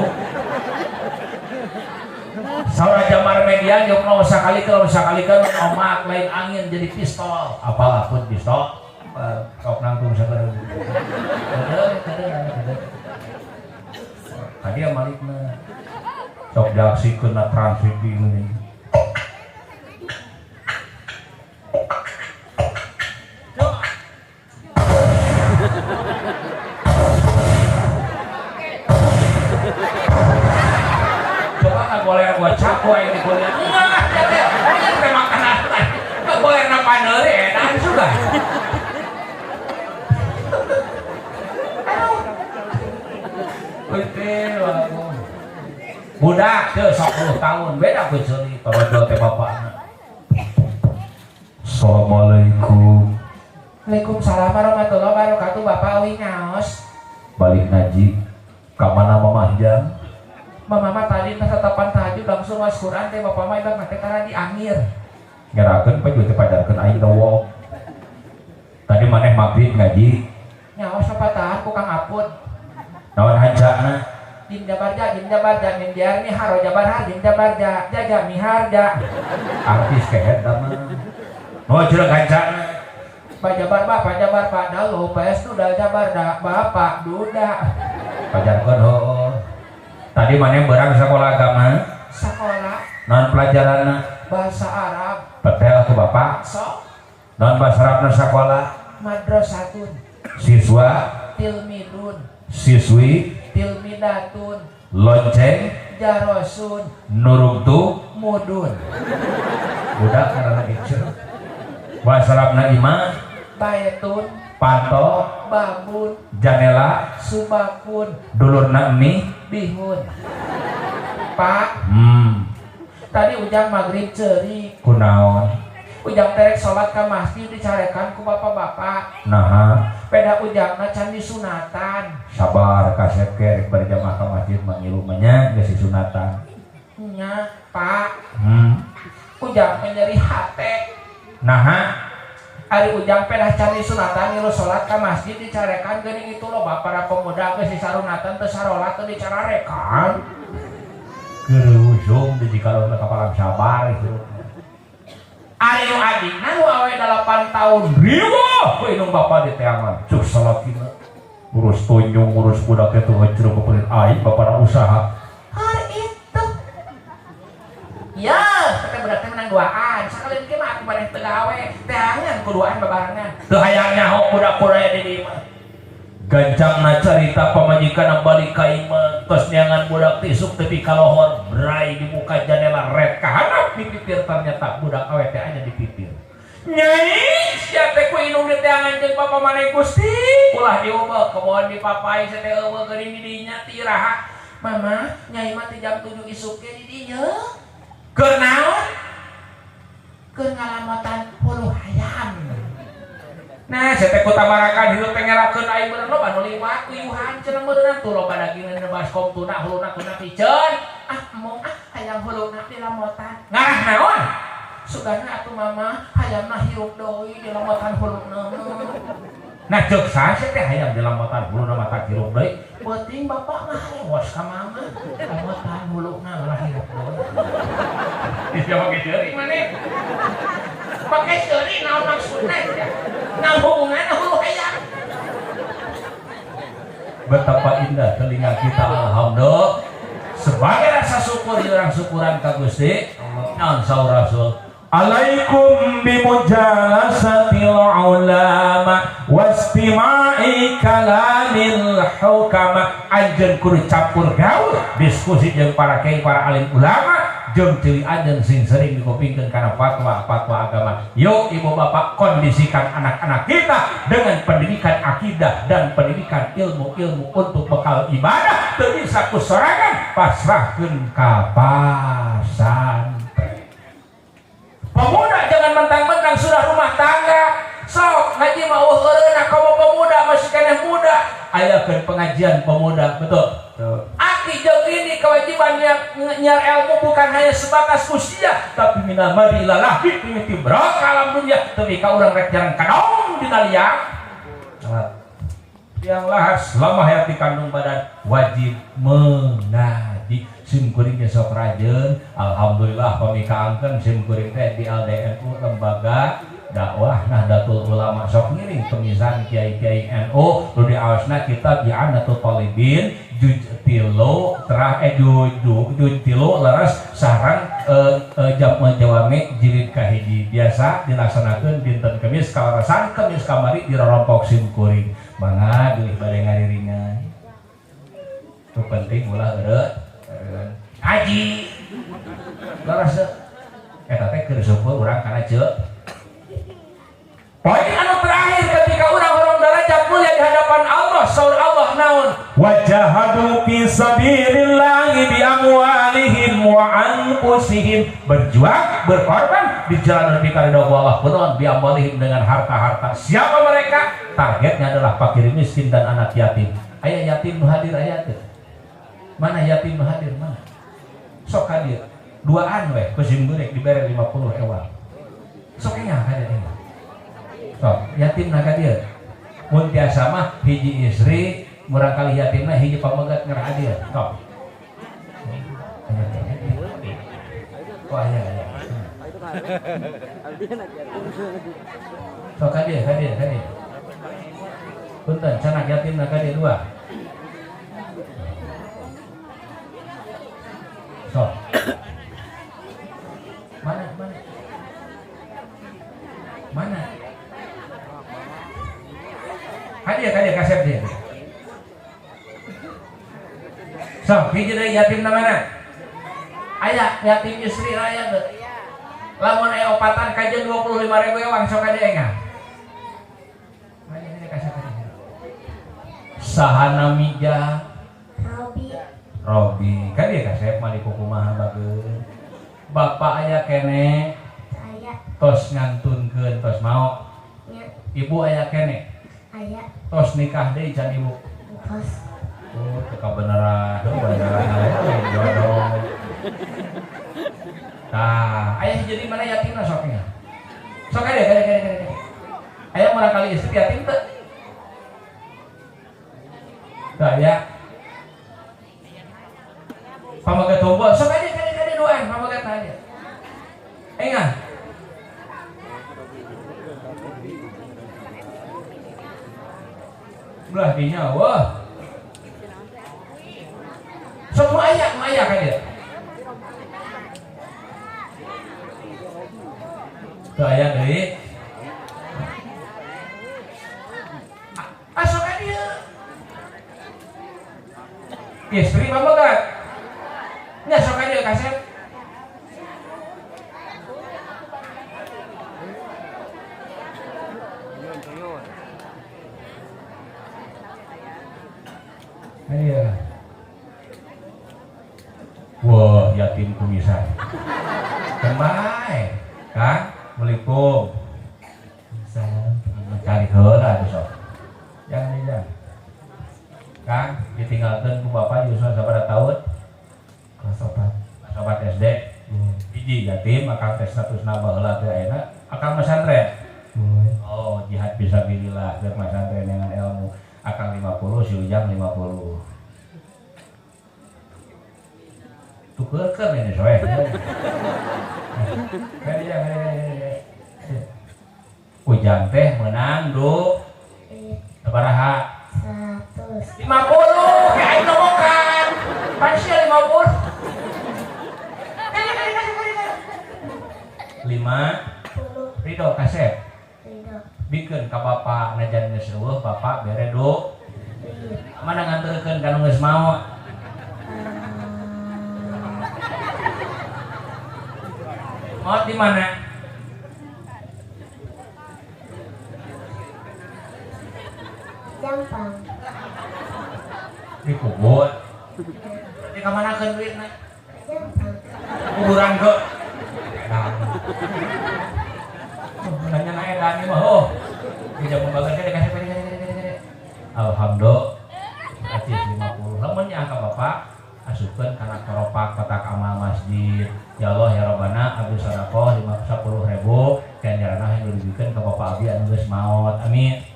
saura jamar media nyokno sakali kan omak lain angin jadi pistol apalah pun pistol sok nangtung sakeureung tadi malikna sok diaksikeun na transfer ini boleh buat cakwa yang boleh enggak ya makanan enggak boleh napa neure edan juga budak teu 10 tahun beda ku ceuli parojo teh bapakna Assalamualaikum Waalaikumsalam warahmatullahi wabarakatuh Bapak euy ngaos balik ngaji ka mana Mamah Jang Mama tadi tetapan tahajud langsung mas Quran teh bapak mah ibang teh karena di angir. Ngerakeun pe teu pajarkeun aing dawo. Tadi maneh maghrib ngaji. Nyaos sapatahan ku Kang Apun. Naon hancana? Jim jabarja min diar mihar jabar jim jabarja jaja miharja. Artis kehet da mah. Nu jeung hancana. Pajabar Pak Dalu PS Duda jabar da Bapak Duda. Pajarkeun heuh. Tadi mana berang sekolah agama? Sekolah. Non pelajaran bahasa Arab. Betel ke bapak. Sok. Non bahasa Arab sekolah. Madrasatun. Siswa. Tilmidun. Siswi. Tilmidatun. Lonceng. Jarosun. Nurugtu. Mudun. Budak karena dicur. Bahasa Arabna imah. Baitun. Panto. Babun. Janela. Subakun. Dulurna emi. Bihun. Pak. Tadi ujang maghrib ceuri. Kunaon? Ujang terek sholat ke masjid dicarekan ku bapak-bapak. Nah. Peda ujangna can disunatan. Sabar kasep ke berjamaah ke masjid mangilu nya geus disunatan. Nya, Pak. Ujang nyeri hate. Nah. Ari ujang pedah can disunatan ngilu sholat ke masjid dicarekan geuning itu loba para pemuda geus disarunatan teu sarolat teu dicararekan. Keusung di kalau kapalan sabar itu. Ari nu adingna nu awe 8 tahun riweuh ku inung bapa di teangan. Cuk salakina urus tunjung urus budak itu ngejero kepelit aing bapana usaha. Hari itu. Ya, kita budak teh menang duaan. Sakalian ge mah aku maneh teu gawe. Teangan kuduaan babarengan. Teu hayang nyaho budak kuraya di dieu mah. Gancangna carita pamajikan balik ka imah. tos niangan budak tisuk tepi kalohor berai dibuka jendela red kahanap dipipir ternyata budak awet teh aya dipipir. Nyai sia teh ku inung di teangan jeung papa maneh Gusti ulah diubah kemohon dipapai saya teh eueuh geuning di dinya ti iraha. Mama nyai mah ti jam 7 isuk ge di dinya. Keur naon? Keur ngalamotan hulu hayam. Nah, saya teh kutamarakan hidup pengerakeun aing bener loba nu liwat kuyuhan cenah meureun tuh loba dagingan di baskom tuna huluna tuna piceun. Mong hayang huluna di lamotan. Ngarah naon? Sugana atuh mama hayangna hirup deui di lamotan huluna. Nah, ceuk saha teh hayang di lamotan huluna mata hirup deui. Penting bapak mah lewas ka mama. Lamotan huluna malah hirup deui. Bisa pakai deuri maneh. Pakai deuri naon maksudna ya? Nah hubungannya hulu hayang. Betapa indah telinga kita alhamdulillah. Sebagai rasa syukur orang syukuran ka Gusti. Naon saur Rasul. Alaikum bimujalasatil ulama wastima'i kalamil hukama. Anjeun kudu campur gaul diskusi jeung para kiai para alim ulama jeung teuing anjeun sing sering dikupingkeun kana fatwa-fatwa agama. Yuk ibu bapak kondisikan anak-anak kita dengan pendidikan akidah dan pendidikan ilmu-ilmu untuk bekal ibadah teu bisa kusorangan pasrahkeun ka pasantren. Pemuda jangan mentang-mentang sudah rumah tangga sok ngaji mah eueureuna kamu pemuda masih keneh muda ayakeun pengajian pemuda betul. Aki jeung ini kewajiban nyiar ilmu bukan hanya sebatas usia tapi minal madi ila lahir mimiti brok alam dunia teu ka urang rek jarang kadong dina liang. Yang lahas selama hayati kandung badan wajib mengaji. Sim kuring ge sok rajeun alhamdulillah pamikaangkeun sim kuring teh di LDNU lembaga dakwah Nahdlatul Ulama sok ngiring pemisahan kiai-kiai NU nu diaosna kitab I'anatul Talibin juj tilu leres sareng jawame jilid kahiji biasa dilaksanakeun dinten Kemis kalarasan Kemis kamari dirompok sim kuring mangga geulih bade ngariringan. Itu penting ulah eureun Haji leres eta teh keur syukur urang kana ceuk. Poin anu terakhir ketika orang-orang derajat mulia di hadapan Allah, saur Allah naon? Wajahadu fi sabilillahi bi amwalihim wa anfusihim. Berjuang, berkorban di jalan Nabi karidho Allah kunaon bi amwalihim dengan harta-harta. Siapa mereka? Targetnya adalah fakir miskin dan anak yatim. Aya yatim nu hadir aya teu? Mana yatim nu hadir mana? Sok hadir. Duaan we kusim geurek dibere 50 ewan. Sok nya hadir ini. Sok yatim naga dia. Mun tiasa mah hiji istri, murang kali yatimna hiji pamegat ngarah hadir. Sok. Oh aya. Sok hadir. Punten canak yatim naga dia 2. So. Mana? Hadir kasep dia. So, hiji deui yatim na mana? Aya yatim istri aya teu? Lamun aya opatan kajian 25.000 ewang sok ade enggak? Mari kasep dia. Saha namija? Robi, kan dia kasep mah di kukumaha bageun. Bapak aya kene? Aya. Tos ngantunkeun tos mau? Nya. Ibu aya kene? Aya. Tos nikah deui can ibu? Tos. Oh, teu kabeneran, jodoh. Tah, aya jadi mana yatimna soknya? Sok ade. Aya murang kali istri yatim teu? Teu aya. Pamagat tombol, sok aja doan, pamagat aja. Enggak. Belah dinya, wah. Sok mau ayah kan dia. Tuh ayah deui. Sok aja. istri pamegat nya sok aja kaset iya. Wah, yatim kumisan. Kembali, kan? Assalamualaikum. Cari heula atuh sok. Jangan. Kan ditinggalkeun ku bapak Yusuf sabaraha tahun? Kelas 4 SD. Hiji yatim akang teh statusna baheula teh ayeuna akang pesantren. Oh, jihad fisabilillah keur pesantren dengan ilmu. Akang 50 si Ujang 50. Tukerkeun ini soe. Ujang teh menang do sabaraha? 50 ya aing nomokan pan sia 50 5 Ridho kasep bikin ka bapak najan geus eueuh bapak bere do mana nganterkeun ka nu geus mau mau di mana Gampang. di kubur di kamanakeun duitna Gampang. kuburan ke nanya naik dani mah oh bisa membagikan dikasih alhamdulillah atis 50 lamun nya ka bapak asupkeun kana koropak kotak amal masjid ya Allah ya Rabbana abdi sadaqah 10.000 ganjaranna yang dirubikeun ka bapak abdi anu geus maot amin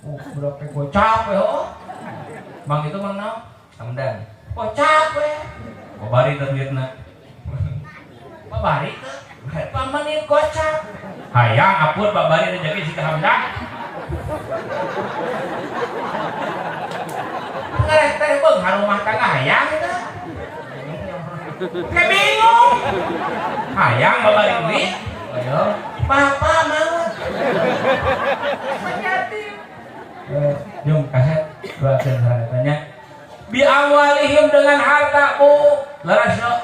budak teh gocap we oh mang itu mang naon Hamdan. kocak we babari teh duitna babari teh pamanin kocak hayang apun babari rezeki si Hamdan ngarek teh beunghar rumah tangga hayang teh kayak bingung hayang babari duit ayo bapak mau yatim Jom kaset doakeun sarananya bi amwalihim dengan harta bu larasna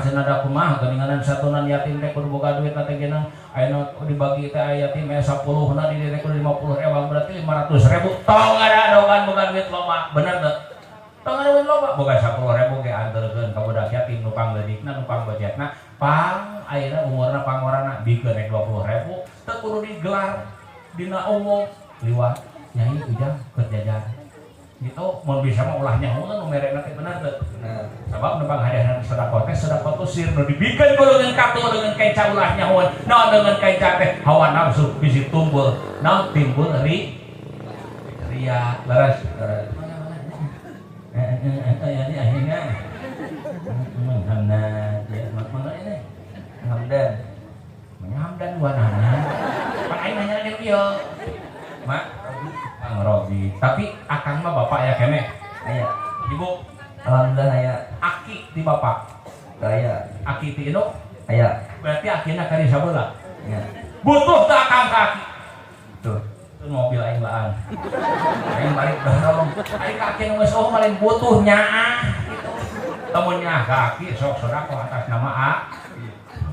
cenah kumaha geuninganan satunan yatim teh kudu boga duit teh geunang ayeuna dibagi teh yatim 10 na di teh kudu 50.000 berarti 500.000 tong ada dogan boga duit loba bener teu tong ada duit loba boga 10.000 ge anterkeun ka budak yatim nu pangleudikna nu pangbojekna pang ayeuna umurna pangorana bikeun rek 20.000 teu kudu digelar dina umum liwat Nyai Ujang kerjajar gitu mau bisa mah ulah nyaho nu merena teh bener teh Benar. sabab nembang hadiah sedekah teh sedekah tusir nu dibikeun kudu dengan katu dengan kaca ulah nyaho naon dengan kaca teh hawa nafsu bisi tumbul naon timbul ria laras ini akhirnya Hamdan ya mana ini Hamdan. Hamdan wanana pak aing nanya ke kieu mak Kang Robi tapi akang mah bapak ya kene Aya. ibu Alhamdulillah aya. aki di bapak Aya. aki ti induk Aya. berarti akina kali sabeula Ya. butuh teu akang ka aki Tuh. itu mobil aing laan aing balik dorong aing ka aki nu geus eueuh malin butuh nyaah gitu temun nyaah ka aki sok sodako atas nama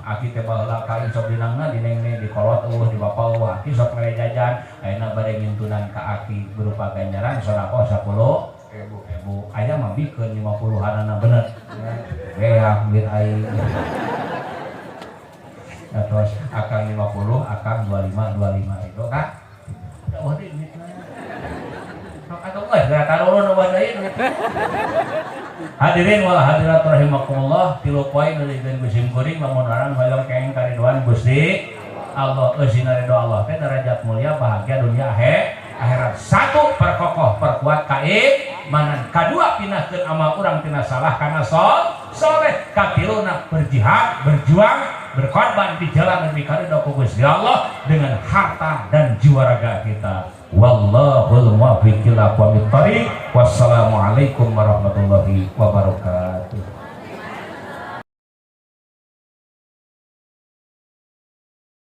aki teh baheula ka insop dinangna dinengna di kolot eueuh di bapa eueuh aki sok mere jajan ayeuna bade ngintunan ka aki berupa ganjaran sodako 10.000 aya mah bikeun 50-anana bener beak bir aing terus akang 50 akang 25 itu kan wah di duitna sok atuh geus gara tarulun ubah deui duit hadirin wal hadirat rahimakumullah tilu poin dari Gusim Kuring lamun orang hoyong kenging kariduan Gusti Allah eusina ridho Allah teh derajat mulia bahagia dunia akhirat. Satu perkokoh perkuat keimanan, kedua pinahkeun amal urang tina salah kana soleh, katiluna berjihad berjuang berkorban di jalan demi karidho Gusti Allah dengan harta dan jiwa raga kita. Wallahul muwaffiq ila aqwamit thoriq. Wassalamualaikum warahmatullahi wabarakatuh.